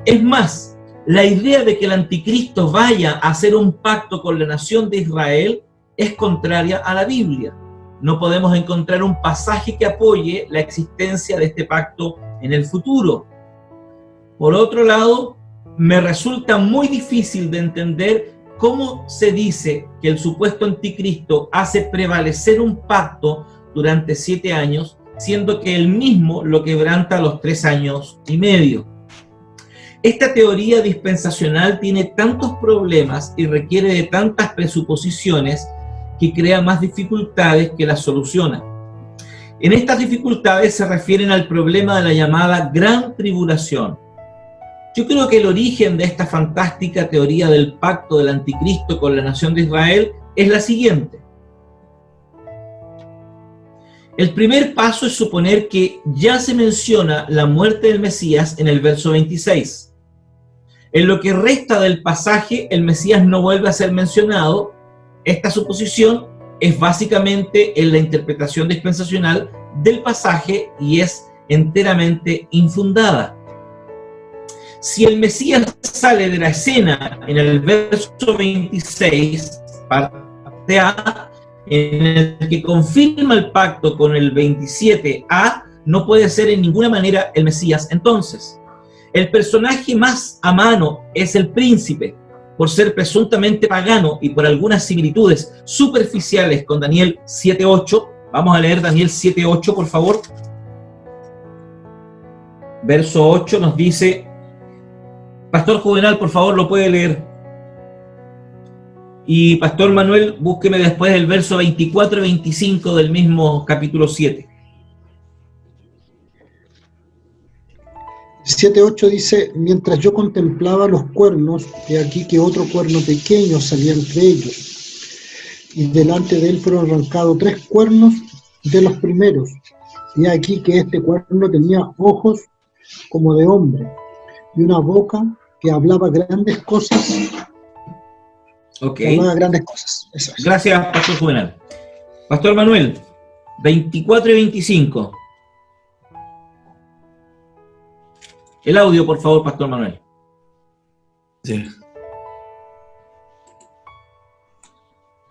Es más, la idea de que el anticristo vaya a hacer un pacto con la nación de Israel es contraria a la Biblia. No podemos encontrar un pasaje que apoye la existencia de este pacto en el futuro. Por otro lado, me resulta muy difícil de entender cómo se dice que el supuesto anticristo hace prevalecer un pacto durante 7 años, siendo que él mismo lo quebranta a los 3 años y medio. Esta teoría dispensacional tiene tantos problemas y requiere de tantas presuposiciones que crea más dificultades que las soluciona. En estas dificultades se refieren al problema de la llamada Gran Tribulación. Yo creo que el origen de esta fantástica teoría del pacto del anticristo con la nación de Israel es la siguiente. El primer paso es suponer que ya se menciona la muerte del Mesías en el verso 26. En lo que resta del pasaje, el Mesías no vuelve a ser mencionado. Esta suposición es básicamente en la interpretación dispensacional del pasaje y es enteramente infundada. Si el Mesías sale de la escena en el verso 26, parte A, en el que confirma el pacto con el 27a, no puede ser en ninguna manera el Mesías. Entonces, el personaje más a mano es el príncipe, por ser presuntamente pagano y por algunas similitudes superficiales con Daniel 7:8. Vamos a leer Daniel 7:8, por favor. Verso 8 nos dice, Pastor Juvenal, por favor, lo puede leer. Y Pastor Manuel, búsqueme después el verso 24 y 25 del mismo capítulo 7. 7:8 dice, mientras yo contemplaba los cuernos, he aquí que otro cuerno pequeño salía entre ellos, y delante de él fueron arrancados 3 cuernos de los primeros, y aquí que este cuerno tenía ojos como de hombre, y una boca que hablaba grandes cosas. Ok. Hablaba grandes cosas. Eso es. Gracias, Pastor Juvenal. Pastor Manuel, 24 y 25. El audio, por favor, Pastor Manuel. Sí.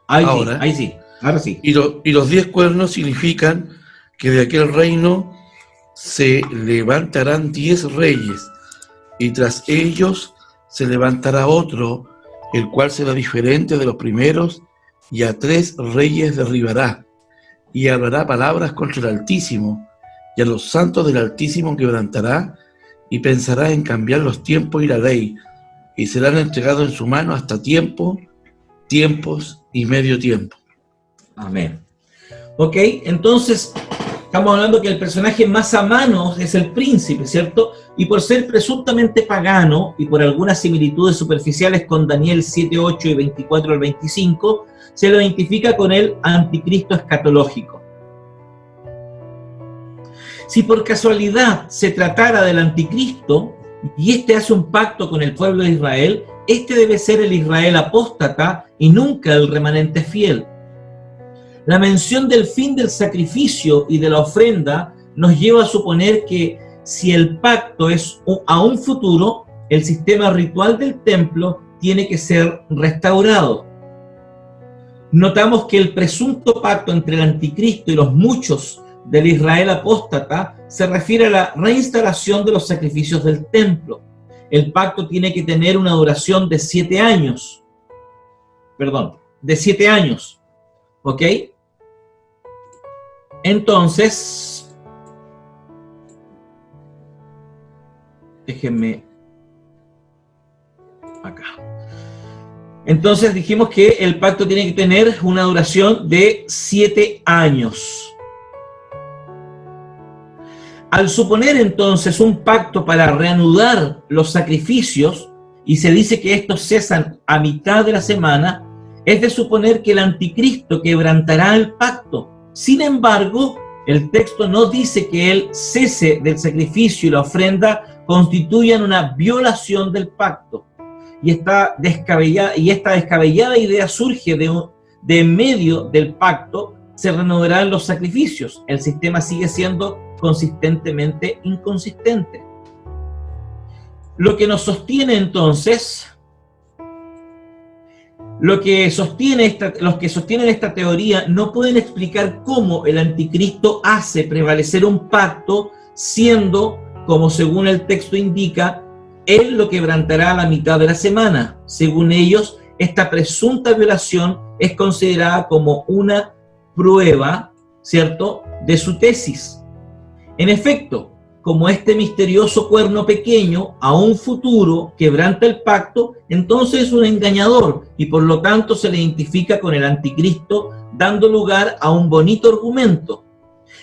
Ahí sí, ahora sí. Y los 10 cuernos significan que de aquel reino se levantarán 10 reyes, y tras ellos se levantará otro, el cual será diferente de los primeros, y a 3 reyes derribará, y hablará palabras contra el Altísimo, y a los santos del Altísimo quebrantará, y pensará en cambiar los tiempos y la ley, y serán entregados en su mano hasta tiempos y medio tiempo. Amén. Ok, entonces estamos hablando que el personaje más a mano es el príncipe, ¿cierto? Y por ser presuntamente pagano y por algunas similitudes superficiales con Daniel 7:8 y 24 al 25, se lo identifica con el anticristo escatológico. Si por casualidad se tratara del anticristo y este hace un pacto con el pueblo de Israel, este debe ser el Israel apóstata y nunca el remanente fiel. La mención del fin del sacrificio y de la ofrenda nos lleva a suponer que si el pacto es a un futuro, el sistema ritual del templo tiene que ser restaurado. Notamos que el presunto pacto entre el anticristo y los muchos del Israel apóstata se refiere a la reinstalación de los sacrificios del templo. El pacto tiene que tener una duración de 7 años. De 7 años. ¿Ok? Entonces, déjenme acá. Entonces dijimos que el pacto tiene que tener una duración de 7 años. Al suponer entonces un pacto para reanudar los sacrificios, y se dice que estos cesan a mitad de la semana, es de suponer que el anticristo quebrantará el pacto. Sin embargo, el texto no dice que el cese del sacrificio y la ofrenda constituyan una violación del pacto. Y esta descabellada idea surge de en medio del pacto, se renovarán los sacrificios. El sistema sigue siendo consistentemente inconsistente. Lo que nos sostiene entonces, los que sostienen esta teoría no pueden explicar cómo el anticristo hace prevalecer un pacto, siendo, como según el texto indica, él lo quebrantará a la mitad de la semana. Según ellos, esta presunta violación es considerada como una prueba, ¿cierto?, de su tesis. En efecto, como este misterioso cuerno pequeño a un futuro quebranta el pacto, entonces es un engañador y por lo tanto se le identifica con el anticristo, dando lugar a un bonito argumento.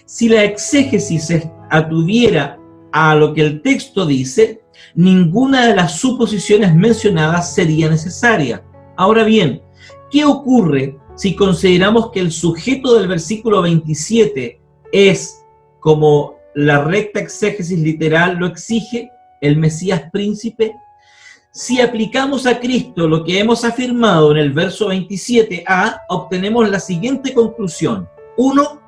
Si la exégesis se atuviera a lo que el texto dice, ninguna de las suposiciones mencionadas sería necesaria. Ahora bien, ¿qué ocurre si consideramos que el sujeto del versículo 27 es, como la recta exégesis literal lo exige, el Mesías príncipe? Si aplicamos a Cristo lo que hemos afirmado en el verso 27a, obtenemos la siguiente conclusión. 1.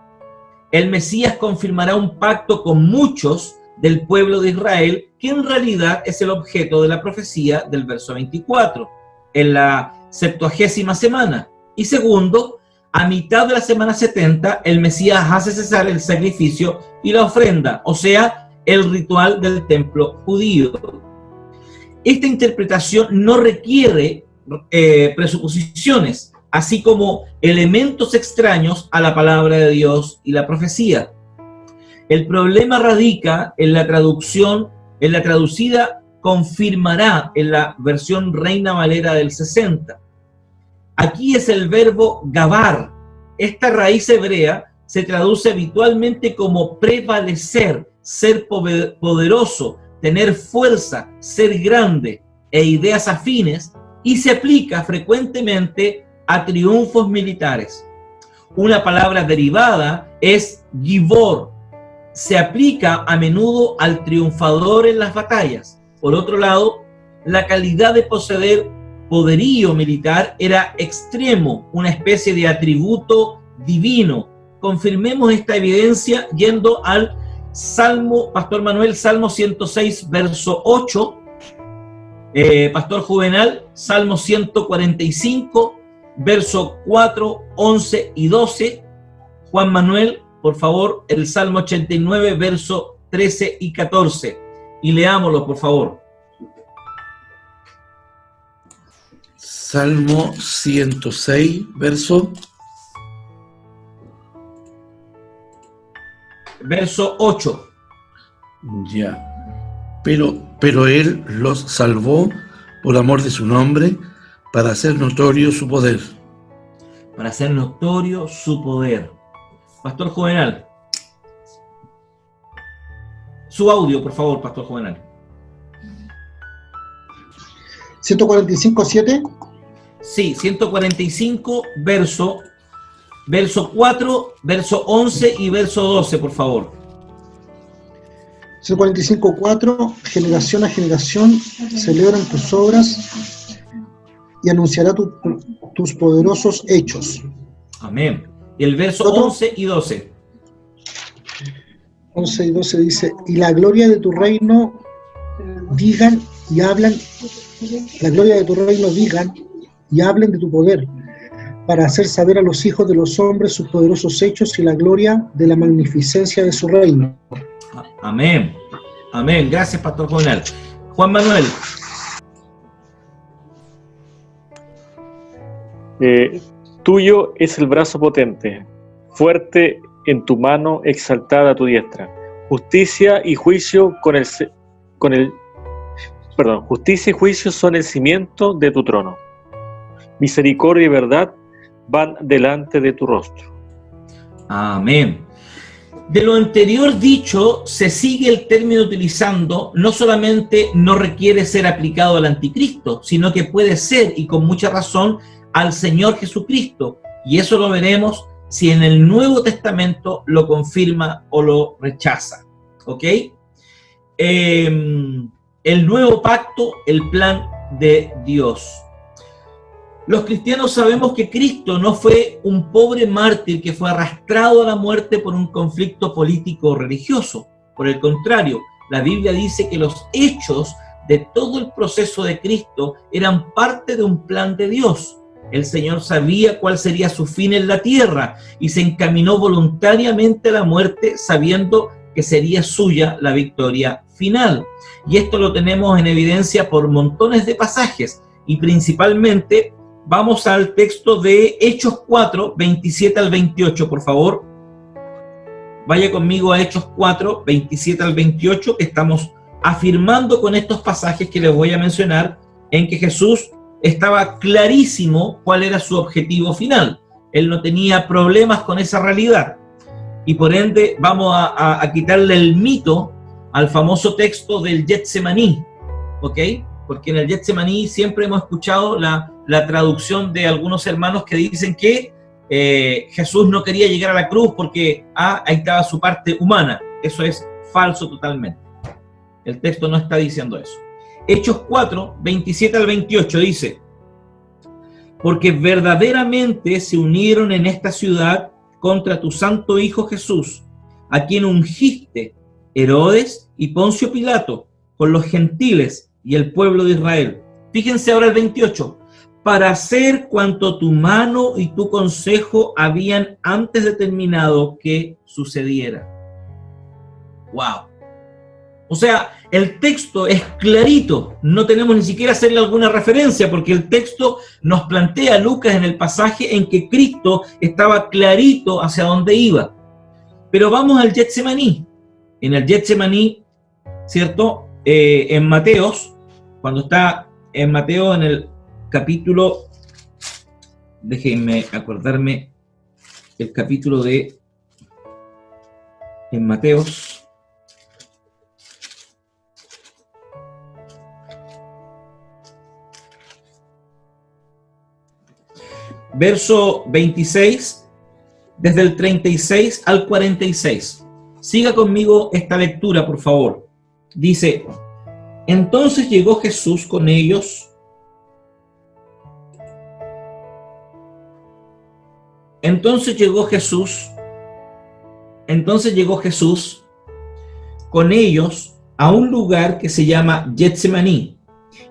El Mesías confirmará un pacto con muchos del pueblo de Israel, que en realidad es el objeto de la profecía del verso 24, en la 70ª semana. Y segundo, a mitad de la semana 70, el Mesías hace cesar el sacrificio y la ofrenda, o sea, el ritual del templo judío. Esta interpretación no requiere presuposiciones, así como elementos extraños a la palabra de Dios y la profecía. El problema radica en la traducción, en la traducida confirmará en la versión Reina Valera del 60. Aquí es el verbo gabar. Esta raíz hebrea se traduce habitualmente como prevalecer, ser poderoso, tener fuerza, ser grande e ideas afines, y se aplica frecuentemente a triunfos militares. Una palabra derivada es gibor. Se aplica a menudo al triunfador en las batallas. Por otro lado, la calidad de poseer poderío militar era extremo, una especie de atributo divino. Confirmemos esta evidencia yendo al Pastor Manuel, Salmo 106, verso 8. Pastor Juvenal, Salmo 145, verso 4, 11 y 12. Juan Manuel, por favor, el Salmo 89, verso 13 y 14. Y leámoslo, por favor. Salmo 106, verso 8. Ya. Pero Él los salvó por amor de su nombre, para hacer notorio su poder. Para hacer notorio su poder. Pastor Juvenal. Su audio, por favor, Pastor Juvenal. 145:7. Sí, 145, verso 4, verso 11 y verso 12, por favor. 145:4. Generación a generación celebran tus obras y anunciará tus poderosos hechos. Amén. Y el verso ¿Otro? 11 y 12. 11 y 12 dice: y la gloria de tu reino digan y hablan, la gloria de tu reino digan y hablen de tu poder, para hacer saber a los hijos de los hombres sus poderosos hechos y la gloria de la magnificencia de su reino. Amén. Amén. Gracias, Pastor Juvenal. Juan Manuel. Tuyo es el brazo potente, fuerte en tu mano, exaltada tu diestra. Justicia y juicio justicia y juicio son el cimiento de tu trono. Misericordia y verdad van delante de tu rostro. Amén. De lo anterior dicho, se sigue el término utilizando, no solamente no requiere ser aplicado al anticristo, sino que puede ser, y con mucha razón, al Señor Jesucristo. Y eso lo veremos si en el Nuevo Testamento lo confirma o lo rechaza. ¿Ok? El nuevo pacto, el plan de Dios. Los cristianos sabemos que Cristo no fue un pobre mártir que fue arrastrado a la muerte por un conflicto político o religioso. Por el contrario, la Biblia dice que los hechos de todo el proceso de Cristo eran parte de un plan de Dios. El Señor sabía cuál sería su fin en la tierra y se encaminó voluntariamente a la muerte sabiendo que sería suya la victoria final. Y esto lo tenemos en evidencia por montones de pasajes y principalmente vamos al texto de Hechos 4, 27 al 28, por favor. Vaya conmigo a Hechos 4, 27 al 28, que estamos afirmando con estos pasajes que les voy a mencionar, en que Jesús estaba clarísimo cuál era su objetivo final. Él no tenía problemas con esa realidad. Y por ende vamos a quitarle el mito al famoso texto del Getsemaní, ¿ok? Porque en el Getsemaní siempre hemos escuchado la traducción de algunos hermanos que dicen que Jesús no quería llegar a la cruz porque ahí estaba su parte humana. Eso es falso totalmente. El texto no está diciendo eso. Hechos 4, 27 al 28 dice: porque verdaderamente se unieron en esta ciudad contra tu santo Hijo Jesús, a quien ungiste Herodes y Poncio Pilato con los gentiles y el pueblo de Israel. Fíjense ahora el 28. Para hacer cuanto tu mano y tu consejo habían antes determinado que sucediera. ¡Wow! O sea, el texto es clarito, no tenemos ni siquiera hacerle alguna referencia, porque el texto nos plantea Lucas en el pasaje en que Cristo estaba clarito hacia dónde iba. Pero vamos al Getsemaní. En el Getsemaní, ¿cierto? En Mateos, cuando está en Mateo en el capítulo, déjenme acordarme, el capítulo de, en Mateos, verso 26, desde el 36 al 46. Siga conmigo esta lectura, por favor. Dice: entonces llegó Jesús con ellos. Entonces llegó Jesús con ellos a un lugar que se llama Getsemaní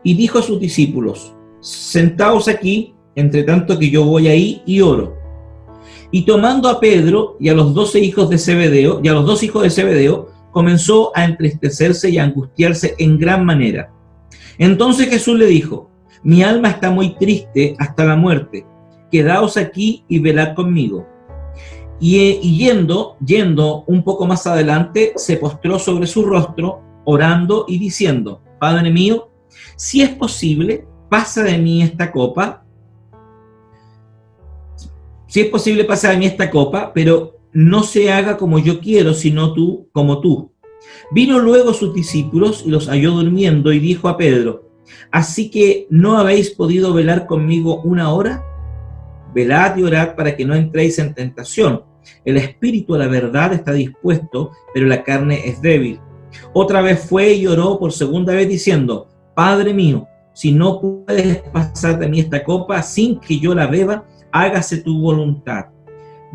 y dijo a sus discípulos: sentaos aquí, entre tanto que yo voy ahí y oro. Y tomando a Pedro y a los 12 hijos de Zebedeo, comenzó a entristecerse y a angustiarse en gran manera. Entonces Jesús le dijo: mi alma está muy triste hasta la muerte, quedaos aquí y velad conmigo. Y yendo un poco más adelante, se postró sobre su rostro, orando y diciendo: Padre mío, si es posible, pasa de mí esta copa. Si es posible, pasa de mí esta copa, pero no se haga como yo quiero, sino tú, como tú. Vino luego sus discípulos y los halló durmiendo y dijo a Pedro: ¿así que no habéis podido velar conmigo una hora? Velad y orad para que no entréis en tentación. El espíritu a la verdad está dispuesto, pero la carne es débil. Otra vez fue y oró por segunda vez diciendo: Padre mío, si no puedes pasar de mí esta copa sin que yo la beba, hágase tu voluntad.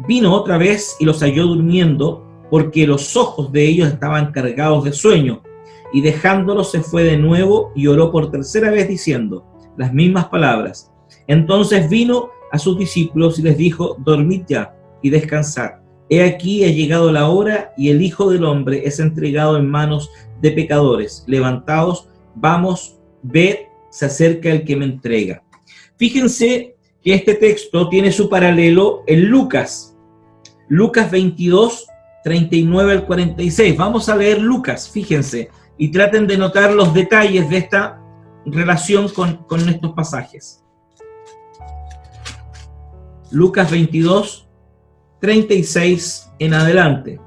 Vino otra vez y los halló durmiendo, porque los ojos de ellos estaban cargados de sueño. Y dejándolos se fue de nuevo y oró por tercera vez diciendo las mismas palabras. Entonces vino a sus discípulos y les dijo: dormid ya y descansad. He aquí ha llegado la hora y el Hijo del Hombre es entregado en manos de pecadores. Levantaos, vamos, ved, se acerca el que me entrega. Fíjense que este texto tiene su paralelo en Lucas 22, 39 al 46. Vamos a leer Lucas, fíjense, y traten de notar los detalles de esta relación con estos pasajes. Lucas 22, 36 en adelante.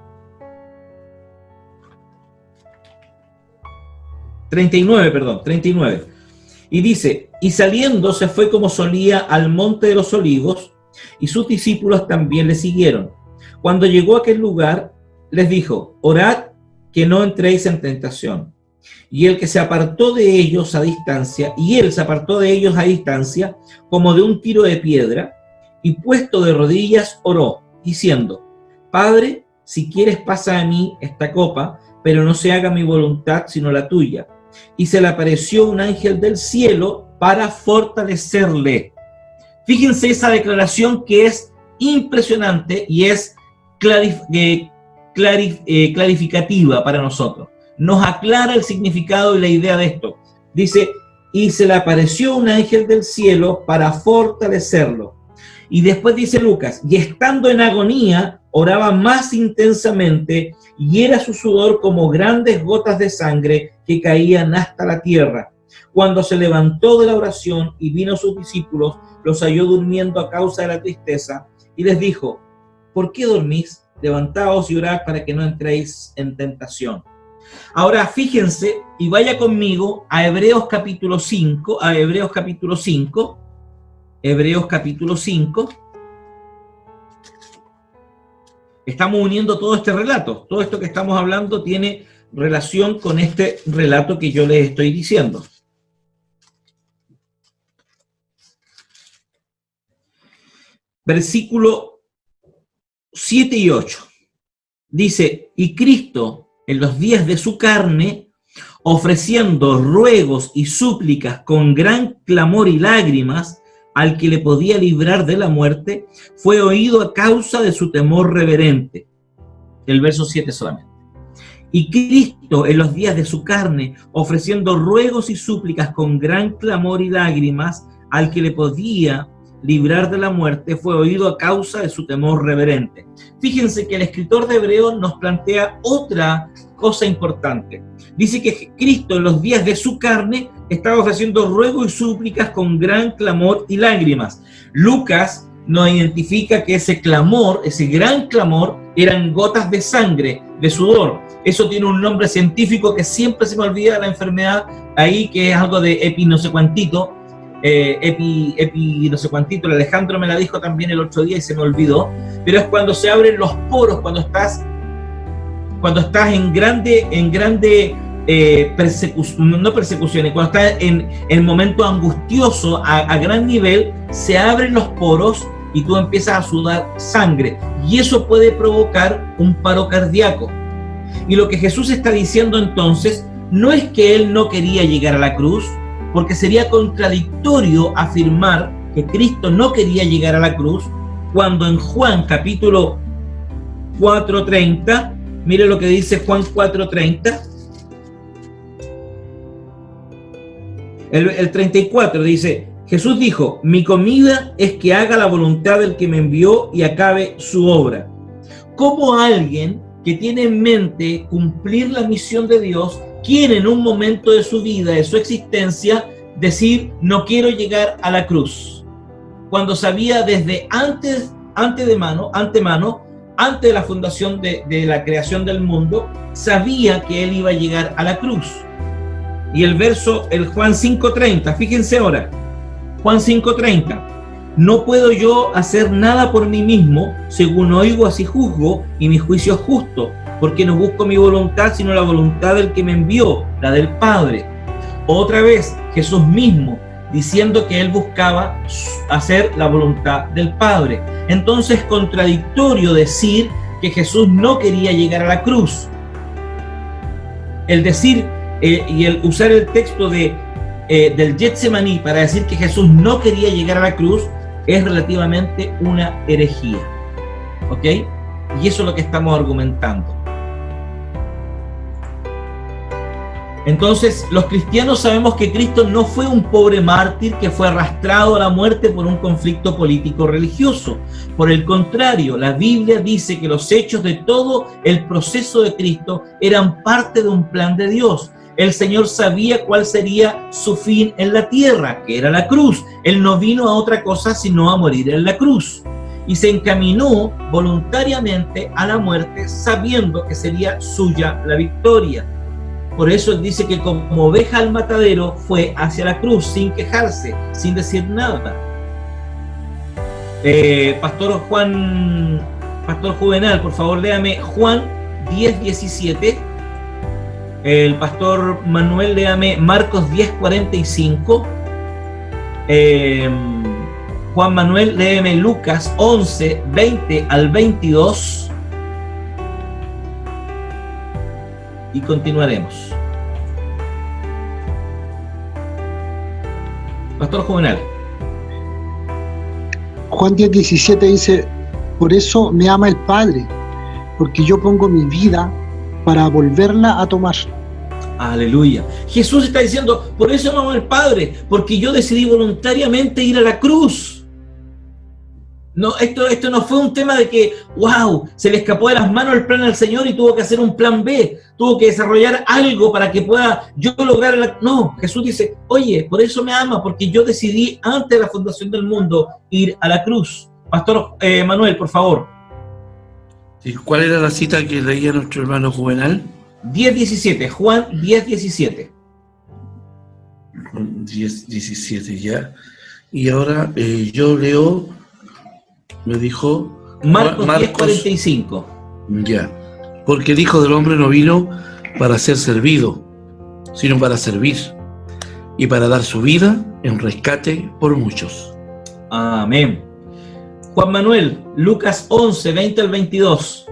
39. Y dice: y saliendo se fue como solía al monte de los olivos, y sus discípulos también le siguieron. Cuando llegó a aquel lugar, les dijo: orad que no entréis en tentación. Y él se apartó de ellos a distancia, como de un tiro de piedra, y puesto de rodillas oró, diciendo: Padre, si quieres pasa a mí esta copa, pero no se haga mi voluntad sino la tuya. Y se le apareció un ángel del cielo para fortalecerle. Fíjense esa declaración que es impresionante y es clarificativa para nosotros. Nos aclara el significado y la idea de esto. Dice: y se le apareció un ángel del cielo para fortalecerlo. Y después dice Lucas: y estando en agonía, oraba más intensamente, y era su sudor como grandes gotas de sangre que caían hasta la tierra. Cuando se levantó de la oración y vino a sus discípulos, los halló durmiendo a causa de la tristeza, y les dijo: ¿por qué dormís? Levantaos y orad para que no entréis en tentación. Ahora fíjense y vaya conmigo a Hebreos capítulo 5, Hebreos capítulo 5. Estamos uniendo todo este relato. Todo esto que estamos hablando tiene relación con este relato que yo les estoy diciendo. Versículo 7 y 8. Dice: y Cristo, en los días de su carne, ofreciendo ruegos y súplicas con gran clamor y lágrimas al que le podía librar de la muerte, fue oído a causa de su temor reverente. El verso 7 solamente. Y Cristo, en los días de su carne, ofreciendo ruegos y súplicas con gran clamor y lágrimas al que le podía librar de la muerte, fue oído a causa de su temor reverente. Fíjense que el escritor de Hebreos nos plantea otra cosa importante. Dice que Cristo en los días de su carne estaba ofreciendo ruegos y súplicas con gran clamor y lágrimas. Lucas nos identifica que ese clamor, ese gran clamor, eran gotas de sangre, de sudor. Eso tiene un nombre científico que siempre se me olvida, la enfermedad ahí, que es algo de epi no sé cuantito, no sé cuantito. El Alejandro me la dijo también el otro día y se me olvidó, pero es cuando se abren los poros, cuando estás en grande no persecuciones, cuando estás en momento angustioso a gran nivel, se abren los poros y tú empiezas a sudar sangre, y eso puede provocar un paro cardíaco. Y lo que Jesús está diciendo entonces no es que él no quería llegar a la cruz, porque sería contradictorio afirmar que Cristo no quería llegar a la cruz, cuando en Juan capítulo 4:30, mire lo que dice Juan 4:30, el 34 dice: Jesús dijo, mi comida es que haga la voluntad del que me envió y acabe su obra. ¿Cómo alguien que tiene en mente cumplir la misión de Dios quiere en un momento de su vida, de su existencia, decir no quiero llegar a la cruz? Cuando sabía desde antemano, antes de la fundación de la creación del mundo, sabía que él iba a llegar a la cruz. Y el Juan 5:30, fíjense ahora, Juan 5:30, no puedo yo hacer nada por mí mismo, según oigo así juzgo, y mi juicio es justo, porque no busco mi voluntad, sino la voluntad del que me envió, la del Padre. Otra vez, Jesús mismo, diciendo que él buscaba hacer la voluntad del Padre. Entonces, contradictorio decir que Jesús no quería llegar a la cruz. El decir y el usar el texto del Getsemaní para decir que Jesús no quería llegar a la cruz es relativamente una herejía. ¿Ok? Y eso es lo que estamos argumentando. Entonces, los cristianos sabemos que Cristo no fue un pobre mártir que fue arrastrado a la muerte por un conflicto político-religioso. Por el contrario, la Biblia dice que los hechos de todo el proceso de Cristo eran parte de un plan de Dios. El Señor sabía cuál sería su fin en la tierra, que era la cruz. Él no vino a otra cosa sino a morir en la cruz. Y se encaminó voluntariamente a la muerte sabiendo que sería suya la victoria. Por eso él dice que como oveja al matadero fue hacia la cruz sin quejarse, sin decir nada. Pastor Juvenal, por favor léame Juan 10:17. El pastor Manuel léame Marcos 10:45. Juan Manuel léeme Lucas 11:20 al 22. Y continuaremos. Pastor Juvenal. Juan 10:17 dice, por eso me ama el Padre, porque yo pongo mi vida para volverla a tomar. Aleluya. Jesús está diciendo, por eso me ama el Padre, porque yo decidí voluntariamente ir a la cruz. No, esto no fue un tema de que, wow, se le escapó de las manos el plan al Señor y tuvo que hacer un plan B, tuvo que desarrollar algo para que pueda yo lograr No, Jesús dice, oye, por eso me ama, porque yo decidí antes de la fundación del mundo ir a la cruz. Pastor Manuel, por favor. ¿Cuál era la cita que leía nuestro hermano Juvenal? 10:17, Juan 10:17. 10:17 ya. Y ahora yo leo, me dijo Marcos 10:45. Ya. Porque el Hijo del Hombre no vino para ser servido, sino para servir y para dar su vida en rescate por muchos. Amén. Juan Manuel, Lucas 11:20 al 22.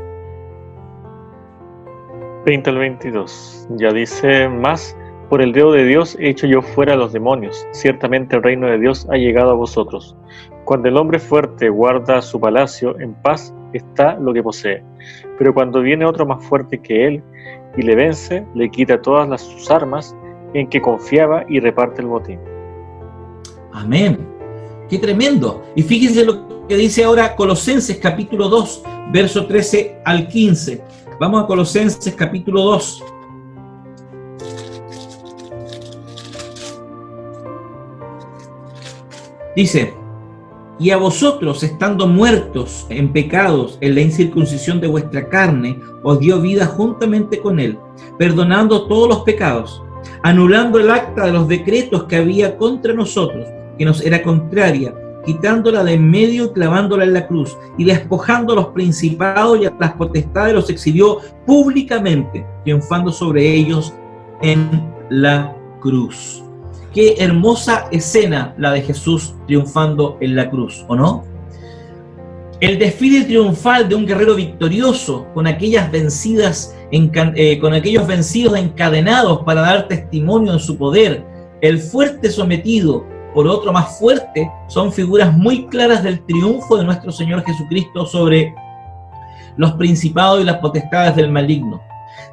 20 al 22. Ya dice, más por el dedo de Dios he hecho yo fuera a los demonios. Ciertamente el reino de Dios ha llegado a vosotros. Cuando el hombre fuerte guarda su palacio, en paz está lo que posee. Pero cuando viene otro más fuerte que él y le vence, le quita todas sus armas en que confiaba y reparte el botín. Amén. ¡Qué tremendo! Y fíjense lo que dice ahora Colosenses capítulo 2, verso 13 al 15. Vamos a Colosenses capítulo 2. Dice, y a vosotros, estando muertos en pecados, en la incircuncisión de vuestra carne, os dio vida juntamente con él, perdonando todos los pecados, anulando el acta de los decretos que había contra nosotros, que nos era contraria, quitándola de en medio y clavándola en la cruz, y despojando a los principados y a las potestades los exhibió públicamente, triunfando sobre ellos en la cruz. Qué hermosa escena la de Jesús triunfando en la cruz, ¿o no? El desfile triunfal de un guerrero victorioso con aquellos vencidos encadenados para dar testimonio en su poder, el fuerte sometido por otro más fuerte, son figuras muy claras del triunfo de nuestro Señor Jesucristo sobre los principados y las potestades del maligno.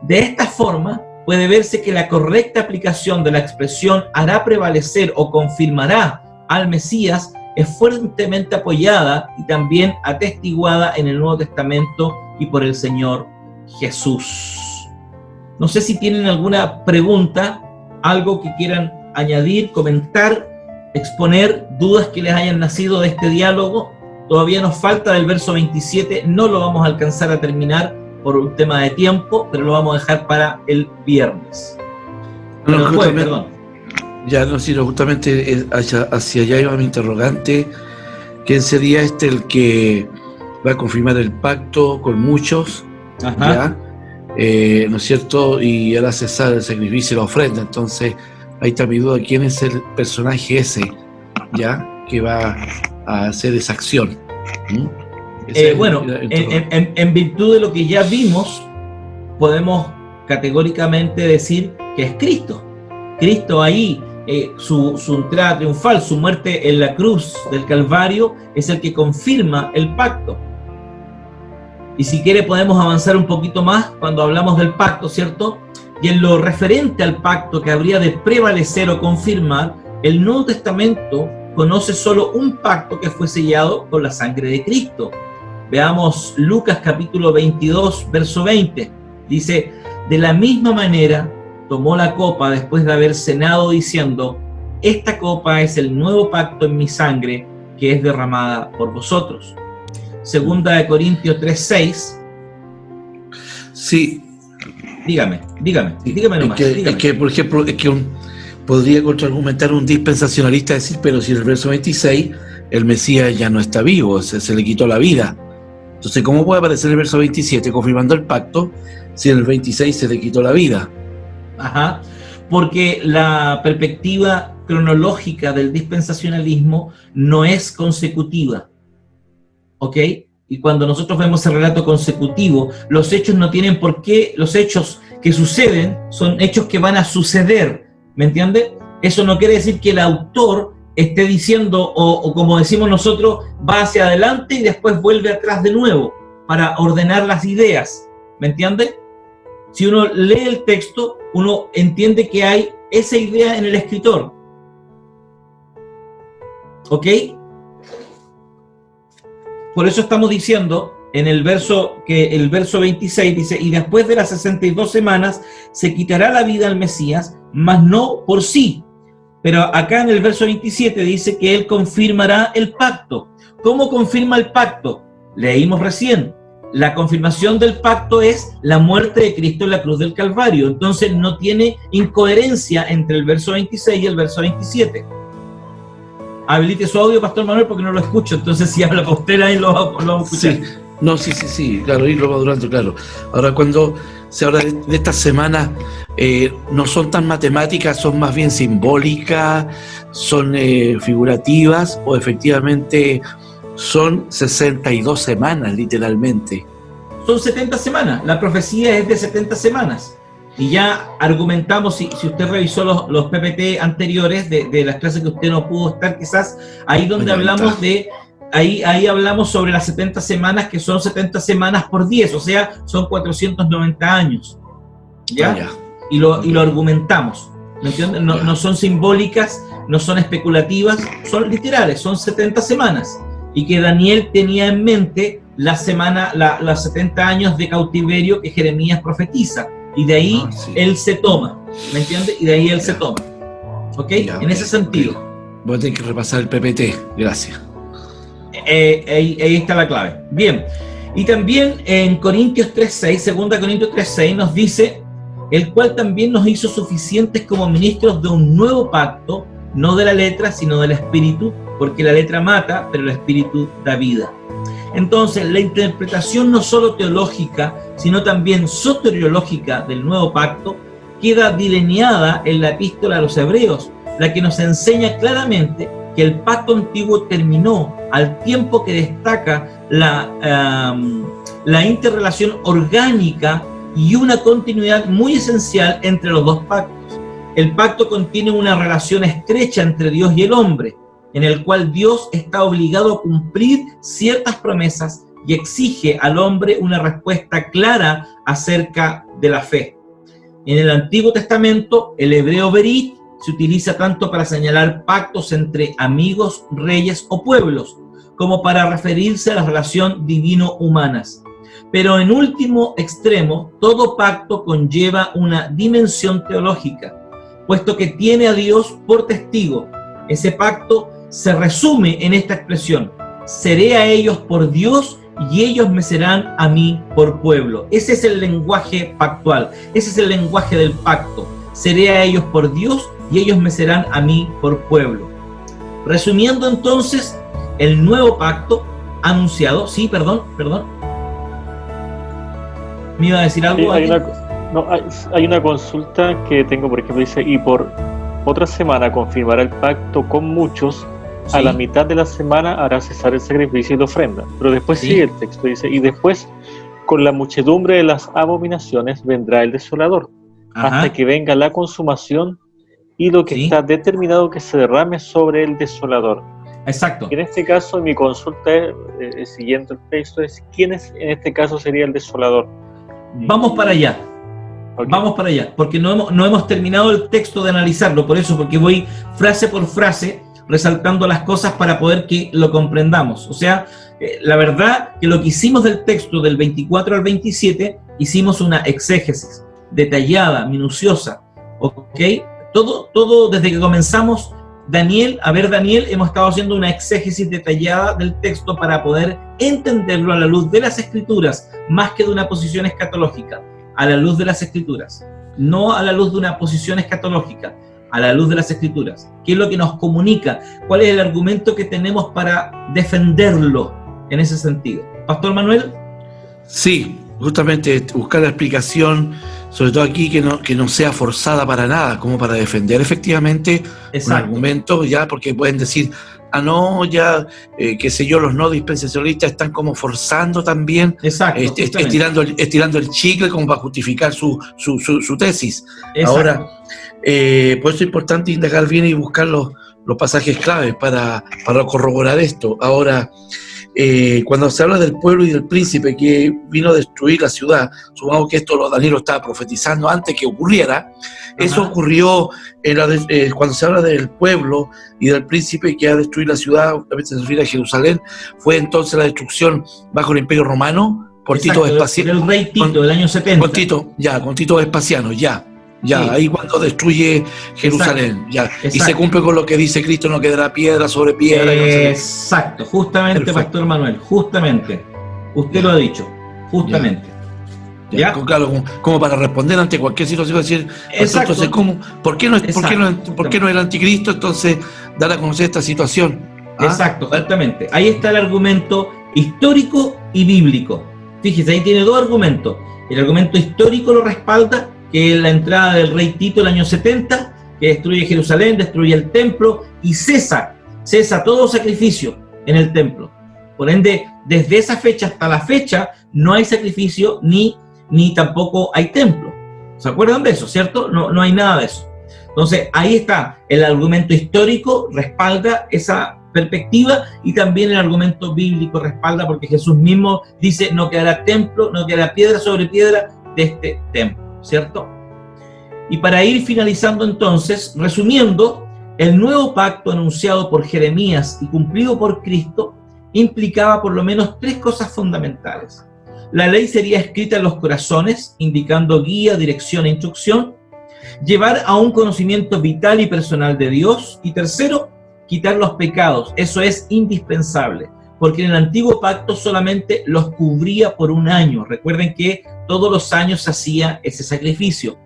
De esta forma, puede verse que la correcta aplicación de la expresión hará prevalecer o confirmará al Mesías es fuertemente apoyada y también atestiguada en el Nuevo Testamento y por el Señor Jesús. No sé si tienen alguna pregunta, algo que quieran añadir, comentar, exponer, dudas que les hayan nacido de este diálogo. Todavía nos falta del verso 27, no lo vamos a alcanzar a terminar por un tema de tiempo, pero lo vamos a dejar para el viernes. No, ya no, sino justamente hacia allá iba mi interrogante. ¿Quién sería el que va a confirmar el pacto con muchos? ¿Ya? ¿No es cierto? Y hará cesar el sacrificio y la ofrenda. Entonces, ahí está mi duda, ¿quién es el personaje ese, ya, que va a hacer esa acción? Bueno, en virtud de lo que ya vimos, podemos categóricamente decir que es Cristo. Cristo ahí, su entrada triunfal, su muerte en la cruz del Calvario, es el que confirma el pacto. Y si quiere podemos avanzar un poquito más cuando hablamos del pacto, ¿cierto? Y en lo referente al pacto que habría de prevalecer o confirmar, el Nuevo Testamento conoce solo un pacto que fue sellado con la sangre de Cristo. Veamos Lucas capítulo 22, verso 20. Dice, de la misma manera tomó la copa después de haber cenado diciendo, esta copa es el nuevo pacto en mi sangre que es derramada por vosotros. Segunda de Corintios 3:6. Sí. Dígame nomás. Es que, por ejemplo, podría contraargumentar un dispensacionalista decir, pero si en el verso 26 el Mesías ya no está vivo, se le quitó la vida. Entonces, ¿cómo puede aparecer el verso 27 confirmando el pacto si en el 26 se le quitó la vida? Ajá, porque la perspectiva cronológica del dispensacionalismo no es consecutiva, ¿ok? Y cuando nosotros vemos el relato consecutivo, los hechos no tienen por qué, los hechos que suceden son hechos que van a suceder, ¿me entiende? Eso no quiere decir que el autor esté diciendo, o como decimos nosotros, va hacia adelante y después vuelve atrás de nuevo para ordenar las ideas, ¿me entiende? Si uno lee el texto, uno entiende que hay esa idea en el escritor, ¿ok? Por eso estamos diciendo en el verso 26 dice, y después de las 62 semanas se quitará la vida al Mesías, mas no por sí. Pero acá en el verso 27 dice que él confirmará el pacto. ¿Cómo confirma el pacto? Leímos recién. La confirmación del pacto es la muerte de Cristo en la cruz del Calvario. Entonces no tiene incoherencia entre el verso 26 y el verso 27. Habilite su audio, Pastor Manuel, porque no lo escucho. Entonces si habla para usted ahí lo vamos a escuchar. Sí. No, sí, claro, irlo madurando, claro. Ahora, cuando se habla de estas semanas, no son tan matemáticas, son más bien simbólicas, son figurativas, o efectivamente son 62 semanas, literalmente. Son 70 semanas, la profecía es de 70 semanas. Y ya argumentamos, si usted revisó los PPT anteriores de las clases que usted no pudo estar quizás, ahí donde hablamos de... Ahí hablamos sobre las 70 semanas, que son 70 semanas por 10, o sea, son 490 años. ¿Ya? Y lo argumentamos. ¿Me entienden? No son simbólicas, no son especulativas, son literales, son 70 semanas. Y que Daniel tenía en mente las 70 años de cautiverio que Jeremías profetiza. Y de ahí él se toma. ¿Me entiende? Y de ahí él se toma. ¿Ok? En ese sentido. Voy a tener que repasar el PPT. Gracias. Ahí está la clave. Bien, y también en Corintios 3:6, 2 Corintios 3:6 nos dice, el cual también nos hizo suficientes como ministros de un nuevo pacto, no de la letra, sino del espíritu, porque la letra mata, pero el espíritu da vida. Entonces, la interpretación no solo teológica, sino también soteriológica del nuevo pacto, queda delineada en la epístola a los Hebreos, la que nos enseña claramente que el pacto antiguo terminó al tiempo que destaca la interrelación orgánica y una continuidad muy esencial entre los dos pactos. El pacto contiene una relación estrecha entre Dios y el hombre, en el cual Dios está obligado a cumplir ciertas promesas y exige al hombre una respuesta clara acerca de la fe. En el Antiguo Testamento, el hebreo berit se utiliza tanto para señalar pactos entre amigos, reyes o pueblos, como para referirse a la relación divino-humanas. Pero en último extremo, todo pacto conlleva una dimensión teológica, puesto que tiene a Dios por testigo. Ese pacto se resume en esta expresión: seré a ellos por Dios y ellos me serán a mí por pueblo. Ese es el lenguaje pactual, ese es el lenguaje del pacto. Seré a ellos por Dios y ellos me serán a mí por pueblo. Resumiendo entonces, el nuevo pacto anunciado, sí, perdón. ¿Me iba a decir algo? Hay una consulta que tengo, por ejemplo, dice, y por otra semana confirmará el pacto con muchos, sí. A la mitad de la semana hará cesar el sacrificio y la ofrenda. Pero después sí. Sigue el texto, dice, y después con la muchedumbre de las abominaciones vendrá el desolador, hasta que venga la consumación y lo que está determinado que se derrame sobre el desolador. Exacto. En este caso, mi consulta es, siguiendo el texto, es ¿quién es, en este caso sería el desolador? Vamos para allá. Okay. Vamos para allá, porque no hemos terminado el texto de analizarlo, por eso, porque voy frase por frase resaltando las cosas para poder que lo comprendamos. O sea, la verdad que lo que hicimos del texto del 24 al 27, hicimos una exégesis detallada, minuciosa, ¿ok? Todo desde que comenzamos Daniel, hemos estado haciendo una exégesis detallada del texto para poder entenderlo a la luz de las Escrituras, más que de una posición escatológica, a la luz de las Escrituras, no a la luz de una posición escatológica, a la luz de las Escrituras. ¿Qué es lo que nos comunica? ¿Cuál es el argumento que tenemos para defenderlo en ese sentido? ¿Pastor Manuel? Sí, justamente buscar la explicación, sobre todo aquí, que no sea forzada para nada, como para defender efectivamente un argumento, ya, porque pueden decir, qué sé yo, los no dispensacionalistas están como forzando también, estirando el chicle como para justificar su tesis. Exacto. Ahora, por eso es importante indagar bien y buscar los pasajes claves para corroborar esto. Ahora, cuando se habla del pueblo y del príncipe que vino a destruir la ciudad, supongamos que esto Daniel lo estaba profetizando antes que ocurriera. Eso ocurrió cuando se habla del pueblo y del príncipe que ha destruido la ciudad, se refiere a Jerusalén. Fue entonces la destrucción bajo el Imperio Romano por Tito Vespasiano, el rey Tito del año 70. Con Tito Vespasiano, sí. Ahí cuando destruye Jerusalén, y se cumple con lo que dice Cristo, no quedará piedra sobre piedra. Exacto, justamente. Perfecto. Pastor Manuel, justamente, usted lo ha dicho, justamente. ¿Ya? Claro, como para responder ante cualquier situación, decir, entonces, ¿por qué no el anticristo entonces dar a conocer esta situación? Exacto, exactamente. Ahí está el argumento histórico y bíblico. Fíjese, ahí tiene dos argumentos. El argumento histórico lo respalda, que es la entrada del rey Tito el año 70, que destruye Jerusalén, destruye el templo y cesa todo sacrificio en el templo. Por ende, desde esa fecha hasta la fecha no hay sacrificio ni tampoco hay templo. ¿Se acuerdan de eso, cierto? No hay nada de eso. Entonces, ahí está, el argumento histórico respalda esa perspectiva y también el argumento bíblico respalda, porque Jesús mismo dice, no quedará templo, no quedará piedra sobre piedra de este templo. ¿Cierto? Y para ir finalizando entonces, resumiendo, el nuevo pacto anunciado por Jeremías y cumplido por Cristo implicaba por lo menos tres cosas fundamentales. La ley sería escrita en los corazones, indicando guía, dirección e instrucción, llevar a un conocimiento vital y personal de Dios, y tercero, quitar los pecados. Eso es indispensable, porque en el antiguo pacto solamente los cubría por un año. Recuerden que todos los años se hacía ese sacrificio,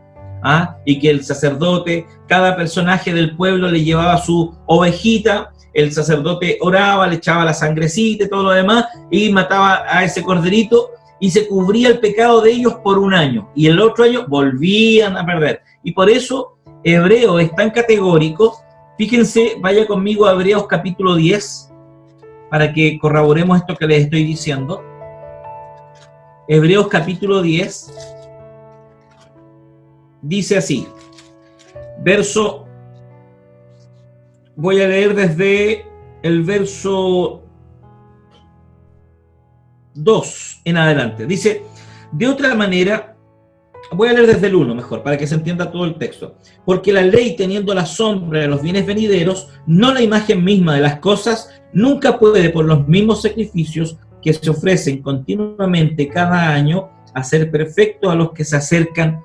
y que el sacerdote, cada personaje del pueblo le llevaba su ovejita, el sacerdote oraba, le echaba la sangrecita y todo lo demás, y mataba a ese corderito, y se cubría el pecado de ellos por un año, y el otro año volvían a perder. Y por eso Hebreo es tan categórico Fíjense, vaya conmigo a Hebreos capítulo 10, para que corroboremos esto que les estoy diciendo. Hebreos capítulo 10, dice así, voy a leer desde el verso 2 en adelante. Dice, de otra manera, voy a leer desde el 1 mejor, para que se entienda todo el texto. Porque la ley, teniendo la sombra de los bienes venideros, no la imagen misma de las cosas, nunca puede, por los mismos sacrificios que se ofrecen continuamente cada año, hacer perfectos a los que se acercan.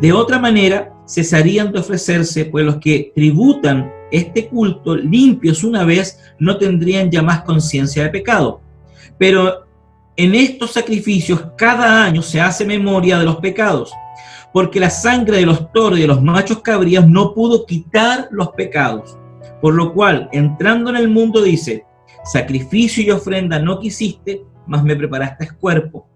De otra manera, cesarían de ofrecerse, pues los que tributan este culto limpios una vez no tendrían ya más conciencia de pecado. Pero en estos sacrificios cada año se hace memoria de los pecados, porque la sangre de los toros y de los machos cabríos no pudo quitar los pecados. Por lo cual, entrando en el mundo, dice, sacrificio y ofrenda no quisiste, mas me preparaste cuerpo.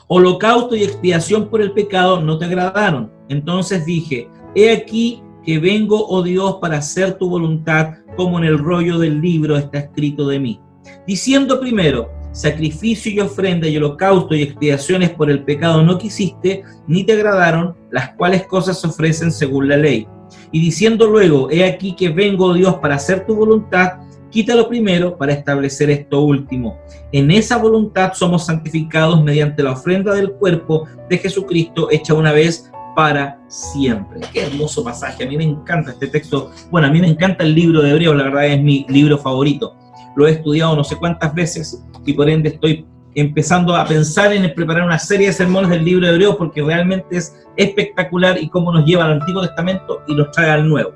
Holocausto y expiación por el pecado no te agradaron. Entonces dije, he aquí que vengo, oh Dios, para hacer tu voluntad, como en el rollo del libro está escrito de mí. Diciendo primero, sacrificio y ofrenda y holocausto y expiaciones por el pecado no quisiste, ni te agradaron, las cuales cosas se ofrecen según la ley. Y diciendo luego, he aquí que vengo, oh Dios, para hacer tu voluntad, quítalo primero para establecer esto último. En esa voluntad somos santificados mediante la ofrenda del cuerpo de Jesucristo, hecha una vez para siempre. Qué hermoso pasaje, a mí me encanta este texto. Bueno, a mí me encanta el libro de Hebreos, la verdad es mi libro favorito. Lo he estudiado no sé cuántas veces y por ende estoy empezando a pensar en preparar una serie de sermones del libro de Hebreos porque realmente es espectacular y cómo nos lleva al Antiguo Testamento y nos trae al Nuevo.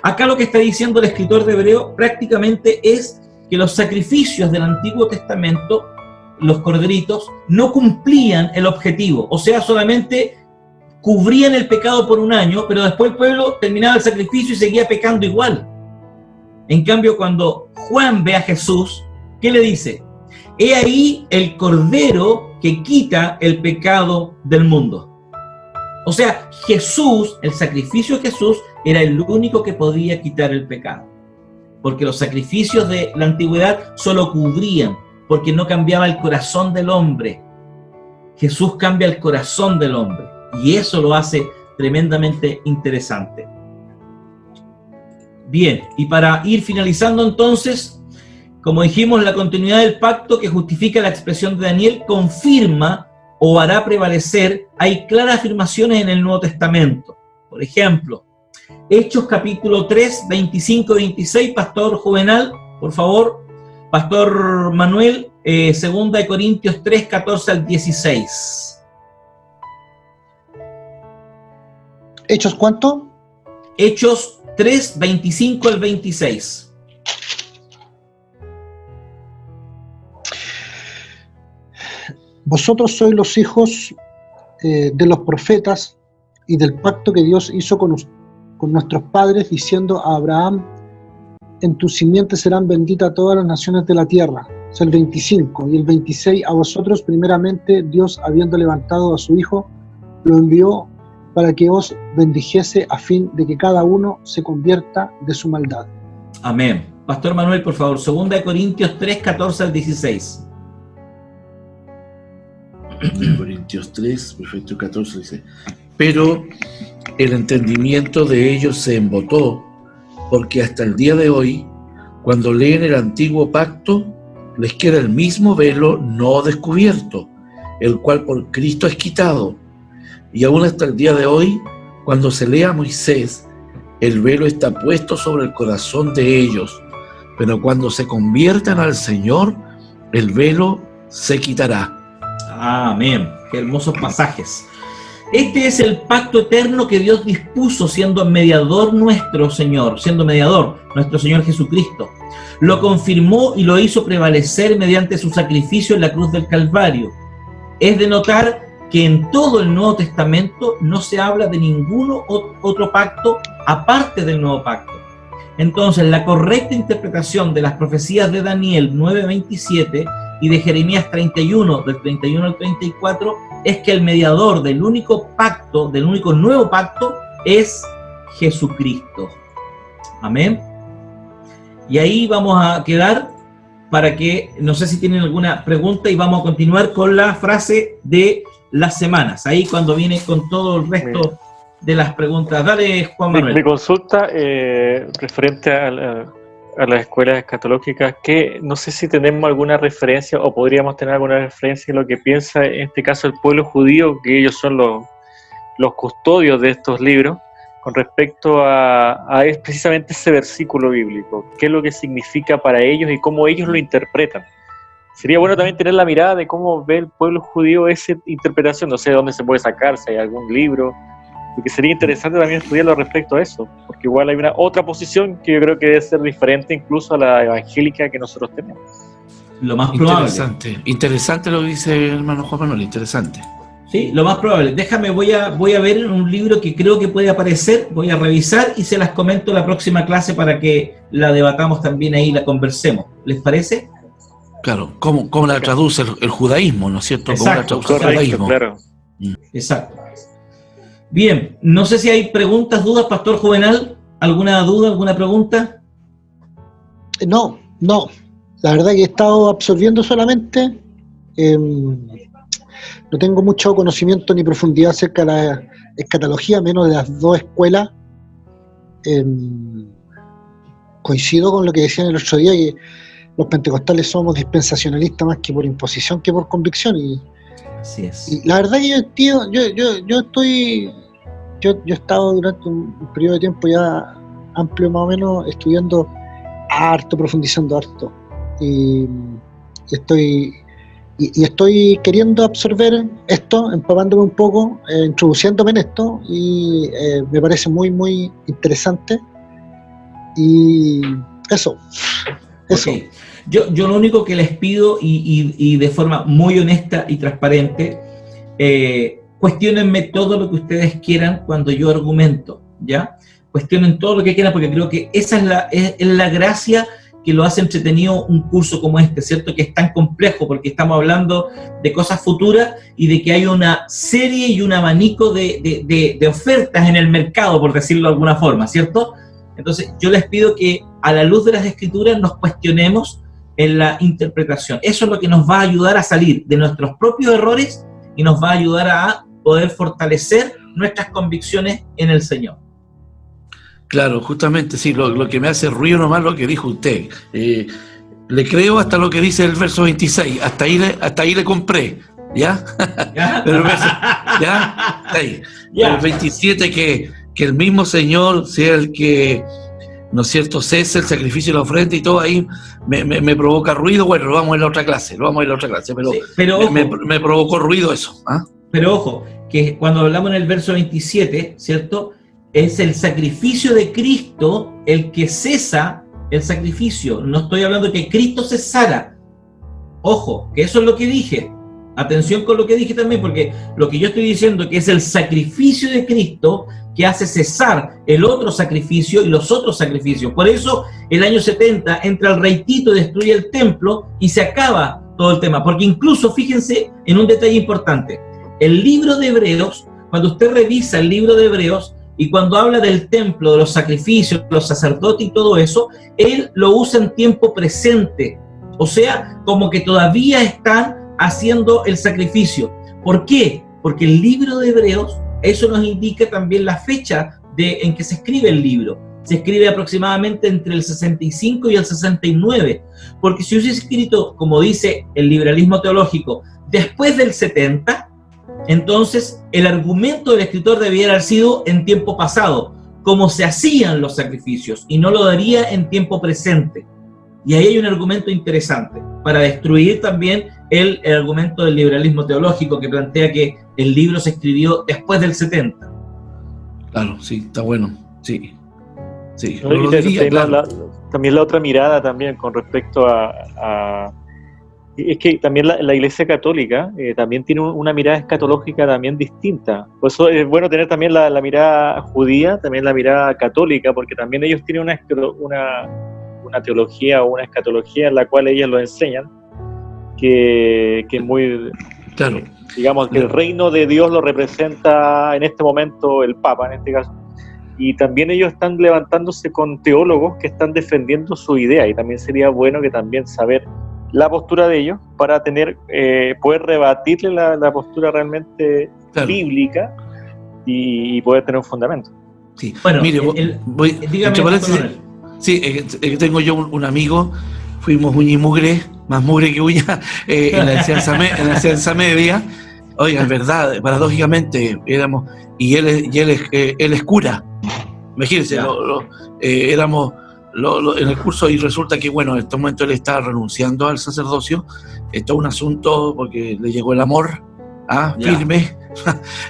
Acá lo que está diciendo el escritor de Hebreos prácticamente es que los sacrificios del Antiguo Testamento, los corderitos, no cumplían el objetivo, o sea, solamente cubrían el pecado por un año, pero después el pueblo terminaba el sacrificio y seguía pecando igual. En cambio, cuando Juan ve a Jesús, ¿qué le dice? He ahí el cordero que quita el pecado del mundo. O sea, Jesús, el sacrificio de Jesús, era el único que podía quitar el pecado. Porque los sacrificios de la antigüedad solo cubrían, porque no cambiaba el corazón del hombre. Jesús cambia el corazón del hombre. Y eso lo hace tremendamente interesante. Bien, y para ir finalizando entonces, como dijimos, la continuidad del pacto que justifica la expresión de Daniel confirma o hará prevalecer, hay claras afirmaciones en el Nuevo Testamento. Por ejemplo, Hechos capítulo 3, 25 y 26, Pastor Juvenal, por favor. Pastor Manuel, 2 Corintios 3, 14 al 16. ¿Hechos cuánto? Hechos 3, 25 al 26. Vosotros sois los hijos de los profetas y del pacto que Dios hizo con nuestros padres, diciendo a Abraham, en tu simiente serán benditas todas las naciones de la tierra. Es el 25. Y el 26, a vosotros primeramente Dios, habiendo levantado a su Hijo, lo envió para que os bendijese a fin de que cada uno se convierta de su maldad. Amén. Pastor Manuel, por favor, 2 Corintios 3, 14 al 16. Corintios 3, perfecto, 14 dice, pero el entendimiento de ellos se embotó, porque hasta el día de hoy, cuando leen el antiguo pacto, les queda el mismo velo no descubierto, el cual por Cristo es quitado. Y aún hasta el día de hoy, cuando se lee a Moisés, el velo está puesto sobre el corazón de ellos, pero cuando se conviertan al Señor, el velo se quitará. Amén. Qué hermosos pasajes. Este es el pacto eterno que Dios dispuso siendo mediador nuestro Señor, nuestro Señor Jesucristo. Lo confirmó y lo hizo prevalecer mediante su sacrificio en la cruz del Calvario. Es de notar que en todo el Nuevo Testamento no se habla de ningún otro pacto aparte del Nuevo Pacto. Entonces, la correcta interpretación de las profecías de Daniel 9:27 y de Jeremías 31, del 31 al 34, es que el mediador del único pacto, del único nuevo pacto, es Jesucristo. Amén. Y ahí vamos a quedar para que, no sé si tienen alguna pregunta, y vamos a continuar con la frase de las semanas, ahí cuando viene con todo el resto de las preguntas. Dale, Juan Manuel. Mi consulta referente a las escuelas escatológicas, que no sé si tenemos alguna referencia o podríamos tener alguna referencia en lo que piensa en este caso el pueblo judío, que ellos son los custodios de estos libros, con respecto a precisamente ese versículo bíblico. ¿Qué es lo que significa para ellos y cómo ellos lo interpretan? Sería bueno también tener la mirada de cómo ve el pueblo judío esa interpretación. No sé de dónde se puede sacar, si hay algún libro, porque sería interesante también estudiarlo respecto a eso, porque igual hay una otra posición que yo creo que debe ser diferente incluso a la evangélica que nosotros tenemos. Lo más probable. Interesante lo que dice el hermano Juan Manuel, interesante. Sí, lo más probable. Déjame, voy a ver un libro que creo que puede aparecer, voy a revisar y se las comento la próxima clase para que la debatamos también ahí, la conversemos. ¿Les parece? Claro, ¿cómo la traduce el judaísmo, ¿no es cierto? Exacto, ¿Cómo la traduce el judaísmo? Claro. Exacto. Bien, no sé si hay preguntas, dudas, Pastor Juvenal. ¿Alguna duda, alguna pregunta? No. La verdad que he estado absorbiendo solamente. No tengo mucho conocimiento ni profundidad acerca de la escatología, menos de las dos escuelas. Coincido con lo que decían el otro día, que los pentecostales somos dispensacionalistas más que por imposición que por convicción. Así es. Y la verdad que yo he estado durante un periodo de tiempo ya amplio más o menos estudiando harto, profundizando harto. Y estoy queriendo absorber esto, empapándome un poco, introduciéndome en esto, y me parece muy, muy interesante. Y eso. Okay. Yo lo único que les pido, y de forma muy honesta y transparente, cuestiónenme todo lo que ustedes quieran cuando yo argumento, ¿ya? Cuestionen todo lo que quieran, porque creo que esa es la gracia que lo hace entretenido un curso como este, ¿cierto? Que es tan complejo, porque estamos hablando de cosas futuras y de que hay una serie y un abanico de ofertas en el mercado, por decirlo de alguna forma, ¿cierto? Entonces, yo les pido que a la luz de las Escrituras nos cuestionemos en la interpretación. Eso es lo que nos va a ayudar a salir de nuestros propios errores y nos va a ayudar a poder fortalecer nuestras convicciones en el Señor. Claro, justamente, sí, lo que me hace ruido nomás lo que dijo usted. Le creo hasta lo que dice el verso 26, hasta ahí le compré, ¿ya? Pero el verso, ¿ya? Ahí. El 27 que el mismo Señor sea el que, ¿no es cierto?, cese el sacrificio y la ofrenda y todo ahí me provoca ruido. Bueno, lo vamos a ir a otra clase, pero, sí, pero me provocó ruido eso. ¿Ah? Pero ojo, que cuando hablamos en el verso 27, ¿cierto?, es el sacrificio de Cristo el que cesa el sacrificio. No estoy hablando de que Cristo cesara. Ojo, que eso es lo que dije. Atención con lo que dije también, porque lo que yo estoy diciendo que es el sacrificio de Cristo que hace cesar el otro sacrificio y los otros sacrificios. Por eso el año 70 entra el rey Tito, destruye el templo y se acaba todo el tema. Porque incluso, fíjense en un detalle importante. El libro de Hebreos, cuando usted revisa el libro de Hebreos, y cuando habla del templo, de los sacrificios, los sacerdotes y todo eso, él lo usa en tiempo presente. O sea, como que todavía están haciendo el sacrificio. ¿Por qué? Porque el libro de Hebreos, eso nos indica también la fecha en que se escribe el libro. Se escribe aproximadamente entre el 65 y el 69. Porque si hubiese escrito, como dice el liberalismo teológico, después del 70, entonces el argumento del escritor debiera haber sido en tiempo pasado, como se hacían los sacrificios, y no lo daría en tiempo presente. Y ahí hay un argumento interesante para destruir también el argumento del liberalismo teológico que plantea que el libro se escribió después del 70. Claro, sí, está bueno, sí. También la otra mirada también con respecto a es que también la Iglesia Católica también tiene una mirada escatológica también distinta. Por eso es bueno tener también la mirada judía, también la mirada católica, porque también ellos tienen una teología o una escatología en la cual ellos lo enseñan, que es muy... Claro. Digamos que el reino de Dios lo representa en este momento el Papa, en este caso. y también ellos están levantándose con teólogos que están defendiendo su idea, y también sería bueno que también saber la postura de ellos para tener poder rebatirle la postura realmente bíblica y poder tener un fundamento. Sí. Bueno, mire, dígame, sí, tengo yo un amigo, fuimos uña y mugre, más mugre que uña, en la enseñanza media. Oiga, es verdad, paradójicamente éramos, y él es cura. Imagínense, éramos en el curso, y resulta que, bueno, en este momento él está renunciando al sacerdocio. Es todo un asunto porque le llegó el amor, firme.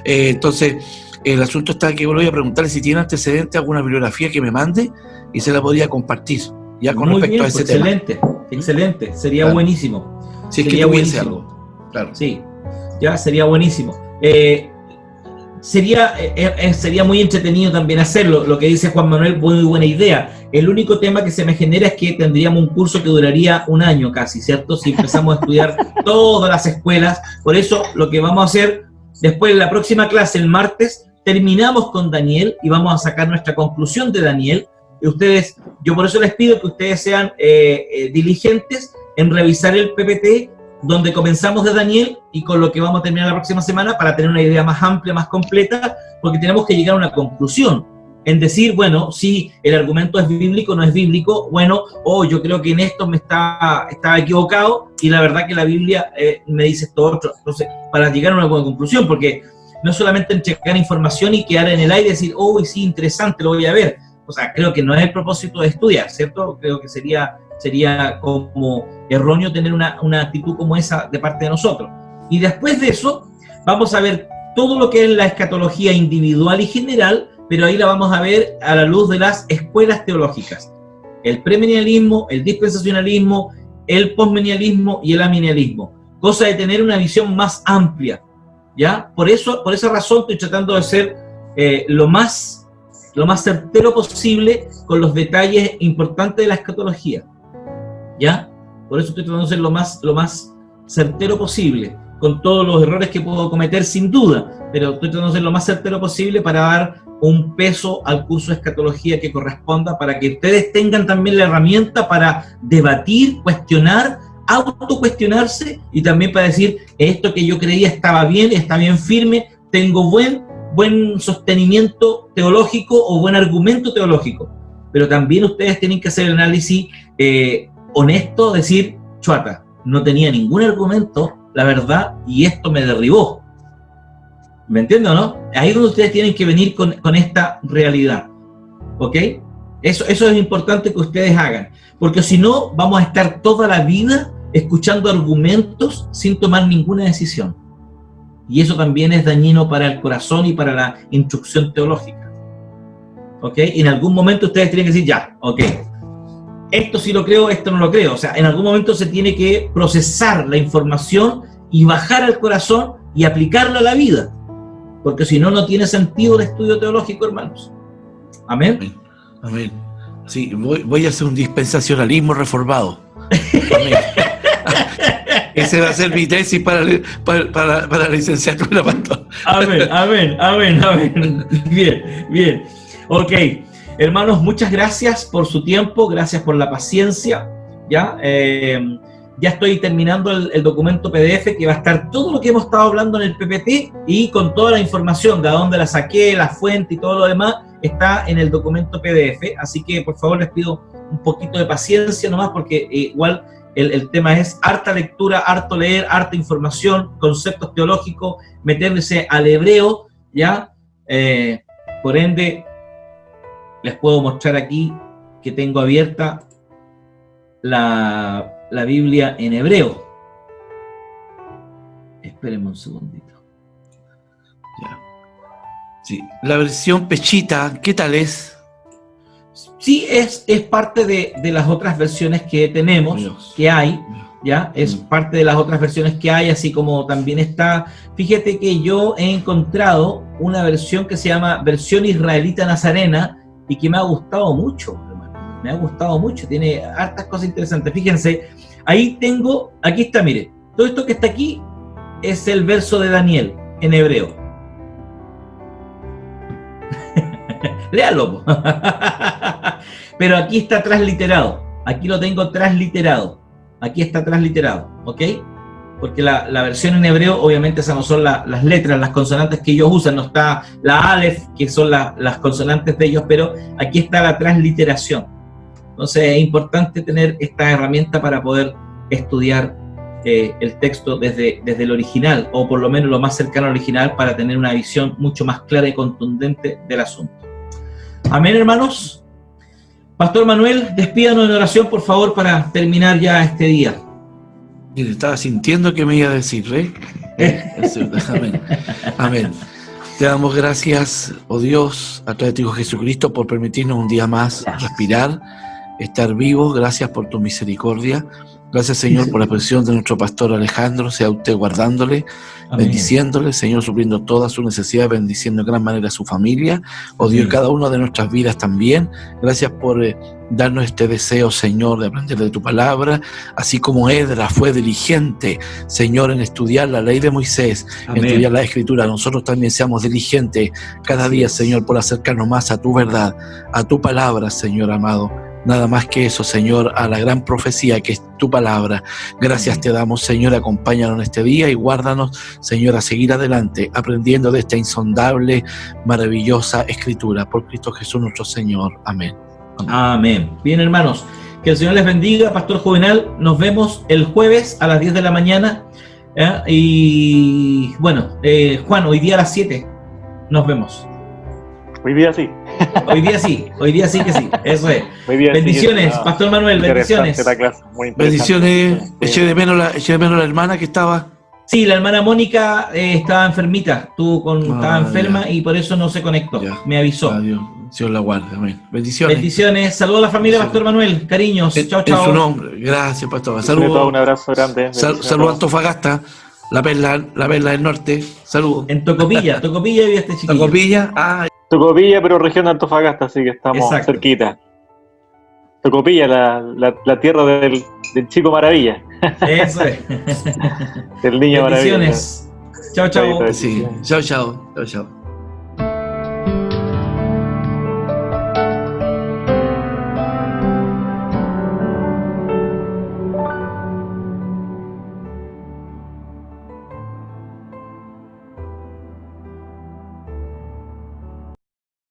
Entonces, el asunto está que yo le voy a preguntarle si tiene antecedentes, alguna bibliografía que me mande, y se la podría compartir, ya con Muy respecto bien, a ese excelente, tema. Excelente, sería buenísimo. Si es que tuviese algo. Claro. Sí, ya sería buenísimo. Sería muy entretenido también hacerlo. Lo que dice Juan Manuel, muy buena idea. El único tema que se me genera es que tendríamos un curso que duraría un año casi, ¿cierto? Si empezamos a estudiar todas las escuelas. Por eso lo que vamos a hacer después, en la próxima clase, el martes, terminamos con Daniel y vamos a sacar nuestra conclusión de Daniel. Y ustedes, yo por eso les pido que ustedes sean diligentes en revisar el PPT, donde comenzamos de Daniel y con lo que vamos a terminar la próxima semana, para tener una idea más amplia, más completa, porque tenemos que llegar a una conclusión, en decir, bueno, si el argumento es bíblico, no es bíblico, bueno, yo creo que en esto estaba equivocado, y la verdad que la Biblia me dice esto otro. Entonces, para llegar a una buena conclusión, porque no solamente entregar información y quedar en el aire y decir, sí, interesante, lo voy a ver. O sea, creo que no es el propósito de estudiar, ¿cierto? Creo que sería como erróneo tener una actitud como esa de parte de nosotros. Y después de eso, vamos a ver todo lo que es la escatología individual y general, pero ahí la vamos a ver a la luz de las escuelas teológicas. El premilenialismo, el dispensacionalismo, el postmilenialismo y el amilenialismo. Cosa de tener una visión más amplia, ¿ya? Por esa razón estoy tratando de ser lo más certero posible con los detalles importantes de la escatología, ¿ya? Por eso estoy tratando de ser lo más certero posible, con todos los errores que puedo cometer sin duda, pero estoy tratando de ser lo más certero posible para dar un peso al curso de escatología que corresponda, para que ustedes tengan también la herramienta para debatir, cuestionar, autocuestionarse, y también para decir, esto que yo creía está bien firme, tengo buen sostenimiento teológico o buen argumento teológico. Pero también ustedes tienen que hacer el análisis honesto, decir, chuata, no tenía ningún argumento, la verdad, y esto me derribó. ¿Me entienden o no? Ahí es donde ustedes tienen que venir con esta realidad, ¿ok? Eso es importante que ustedes hagan, porque si no, vamos a estar toda la vida escuchando argumentos sin tomar ninguna decisión. Y eso también es dañino para el corazón y para la instrucción teológica, ¿ok? Y en algún momento ustedes tienen que decir, ya, ok, esto sí lo creo, esto no lo creo. O sea, en algún momento se tiene que procesar la información y bajar al corazón y aplicarla a la vida, porque si no, no tiene sentido el estudio teológico, hermanos. Amén. Amén. Sí, voy a hacer un dispensacionalismo reformado. Amén. Ese va a ser mi tesis para la licenciatura, pastor. Amén. Bien. Ok, hermanos, muchas gracias por su tiempo, gracias por la paciencia. Ya estoy terminando el documento PDF, que va a estar todo lo que hemos estado hablando en el PPT, y con toda la información de dónde la saqué, la fuente y todo lo demás, está en el documento PDF. Así que, por favor, les pido un poquito de paciencia nomás, porque igual el tema es harta lectura, harto leer, harta información, conceptos teológicos, meterse al hebreo, ¿ya? Por ende, les puedo mostrar aquí que tengo abierta la Biblia en hebreo. Espérenme un segundito. Ya. Sí. La versión Pechita, ¿qué tal es? Sí, es parte de las otras versiones que tenemos, que hay, ¿ya? Es parte de las otras versiones que hay, así como también está. Fíjate que yo he encontrado una versión que se llama Versión Israelita Nazarena, y que me ha gustado mucho, hermano. Me ha gustado mucho, tiene hartas cosas interesantes. Fíjense, aquí está, mire, todo esto que está aquí es el verso de Daniel en hebreo. léalo. Po. Pero aquí está transliterado. Aquí lo tengo transliterado. Aquí está transliterado, ¿ok? Porque la versión en hebreo, obviamente esas no son las letras, las consonantes que ellos usan, no está la Aleph, que son las consonantes de ellos, pero aquí está la transliteración. Entonces es importante tener esta herramienta para poder estudiar el texto desde el original, o por lo menos lo más cercano al original, para tener una visión mucho más clara y contundente del asunto. Amén, hermanos. Pastor Manuel, despídanos en oración, por favor, para terminar ya este día. Estaba sintiendo que me iba a decir, ¿eh? Amén. Amén. Te damos gracias, oh Dios, a través de tu Hijo Jesucristo, por permitirnos un día más respirar, estar vivos. Gracias por tu misericordia. Gracias, Señor, por la presión de nuestro pastor Alejandro. Sea usted guardándole, amén, bendiciéndole, Señor, supliendo todas sus necesidades, bendiciendo de gran manera a su familia. Oh Dios, cada una de nuestras vidas también. Gracias por darnos este deseo, Señor, de aprender de tu palabra, así como Esdras fue diligente, Señor, en estudiar la ley de Moisés, amén, en estudiar la Escritura. Nosotros también seamos diligentes cada día, Señor, por acercarnos más a tu verdad, a tu palabra, Señor amado. Nada más que eso, Señor, a la gran profecía que es tu palabra. Gracias te damos, Señor, acompáñanos en este día y guárdanos, Señor, a seguir adelante, aprendiendo de esta insondable, maravillosa Escritura. Por Cristo Jesús nuestro Señor. Amén. Amén. Bien, hermanos, que el Señor les bendiga. Pastor Juvenal, nos vemos el jueves a las 10 de la mañana. Y bueno, Juan, hoy día a las 7 nos vemos. Hoy día sí. Hoy día sí que sí, eso es. Bendiciones, sí, Pastor Manuel, bendiciones. La clase, muy bendiciones, eché de menos la hermana que estaba. Sí, la hermana Mónica estaba enfermita, estaba enferma y por eso no se conectó, ya, me avisó. Adiós, Dios la guarde, amén. Bendiciones. Bendiciones, saludos a la familia, Pastor Manuel, cariños, chao, chao. En su nombre, gracias, Pastor. Saludos. Un abrazo grande. Saludos a Antofagasta. La perla del norte, saludos. En Tocopilla vive este chiquillo. Tocopilla, pero región de Antofagasta, así que estamos cerquita. Tocopilla, la tierra del chico maravilla. Eso es. Del niño maravilla. Bendiciones. Chao, chao. Sí. Chao, chao. Chao, chao.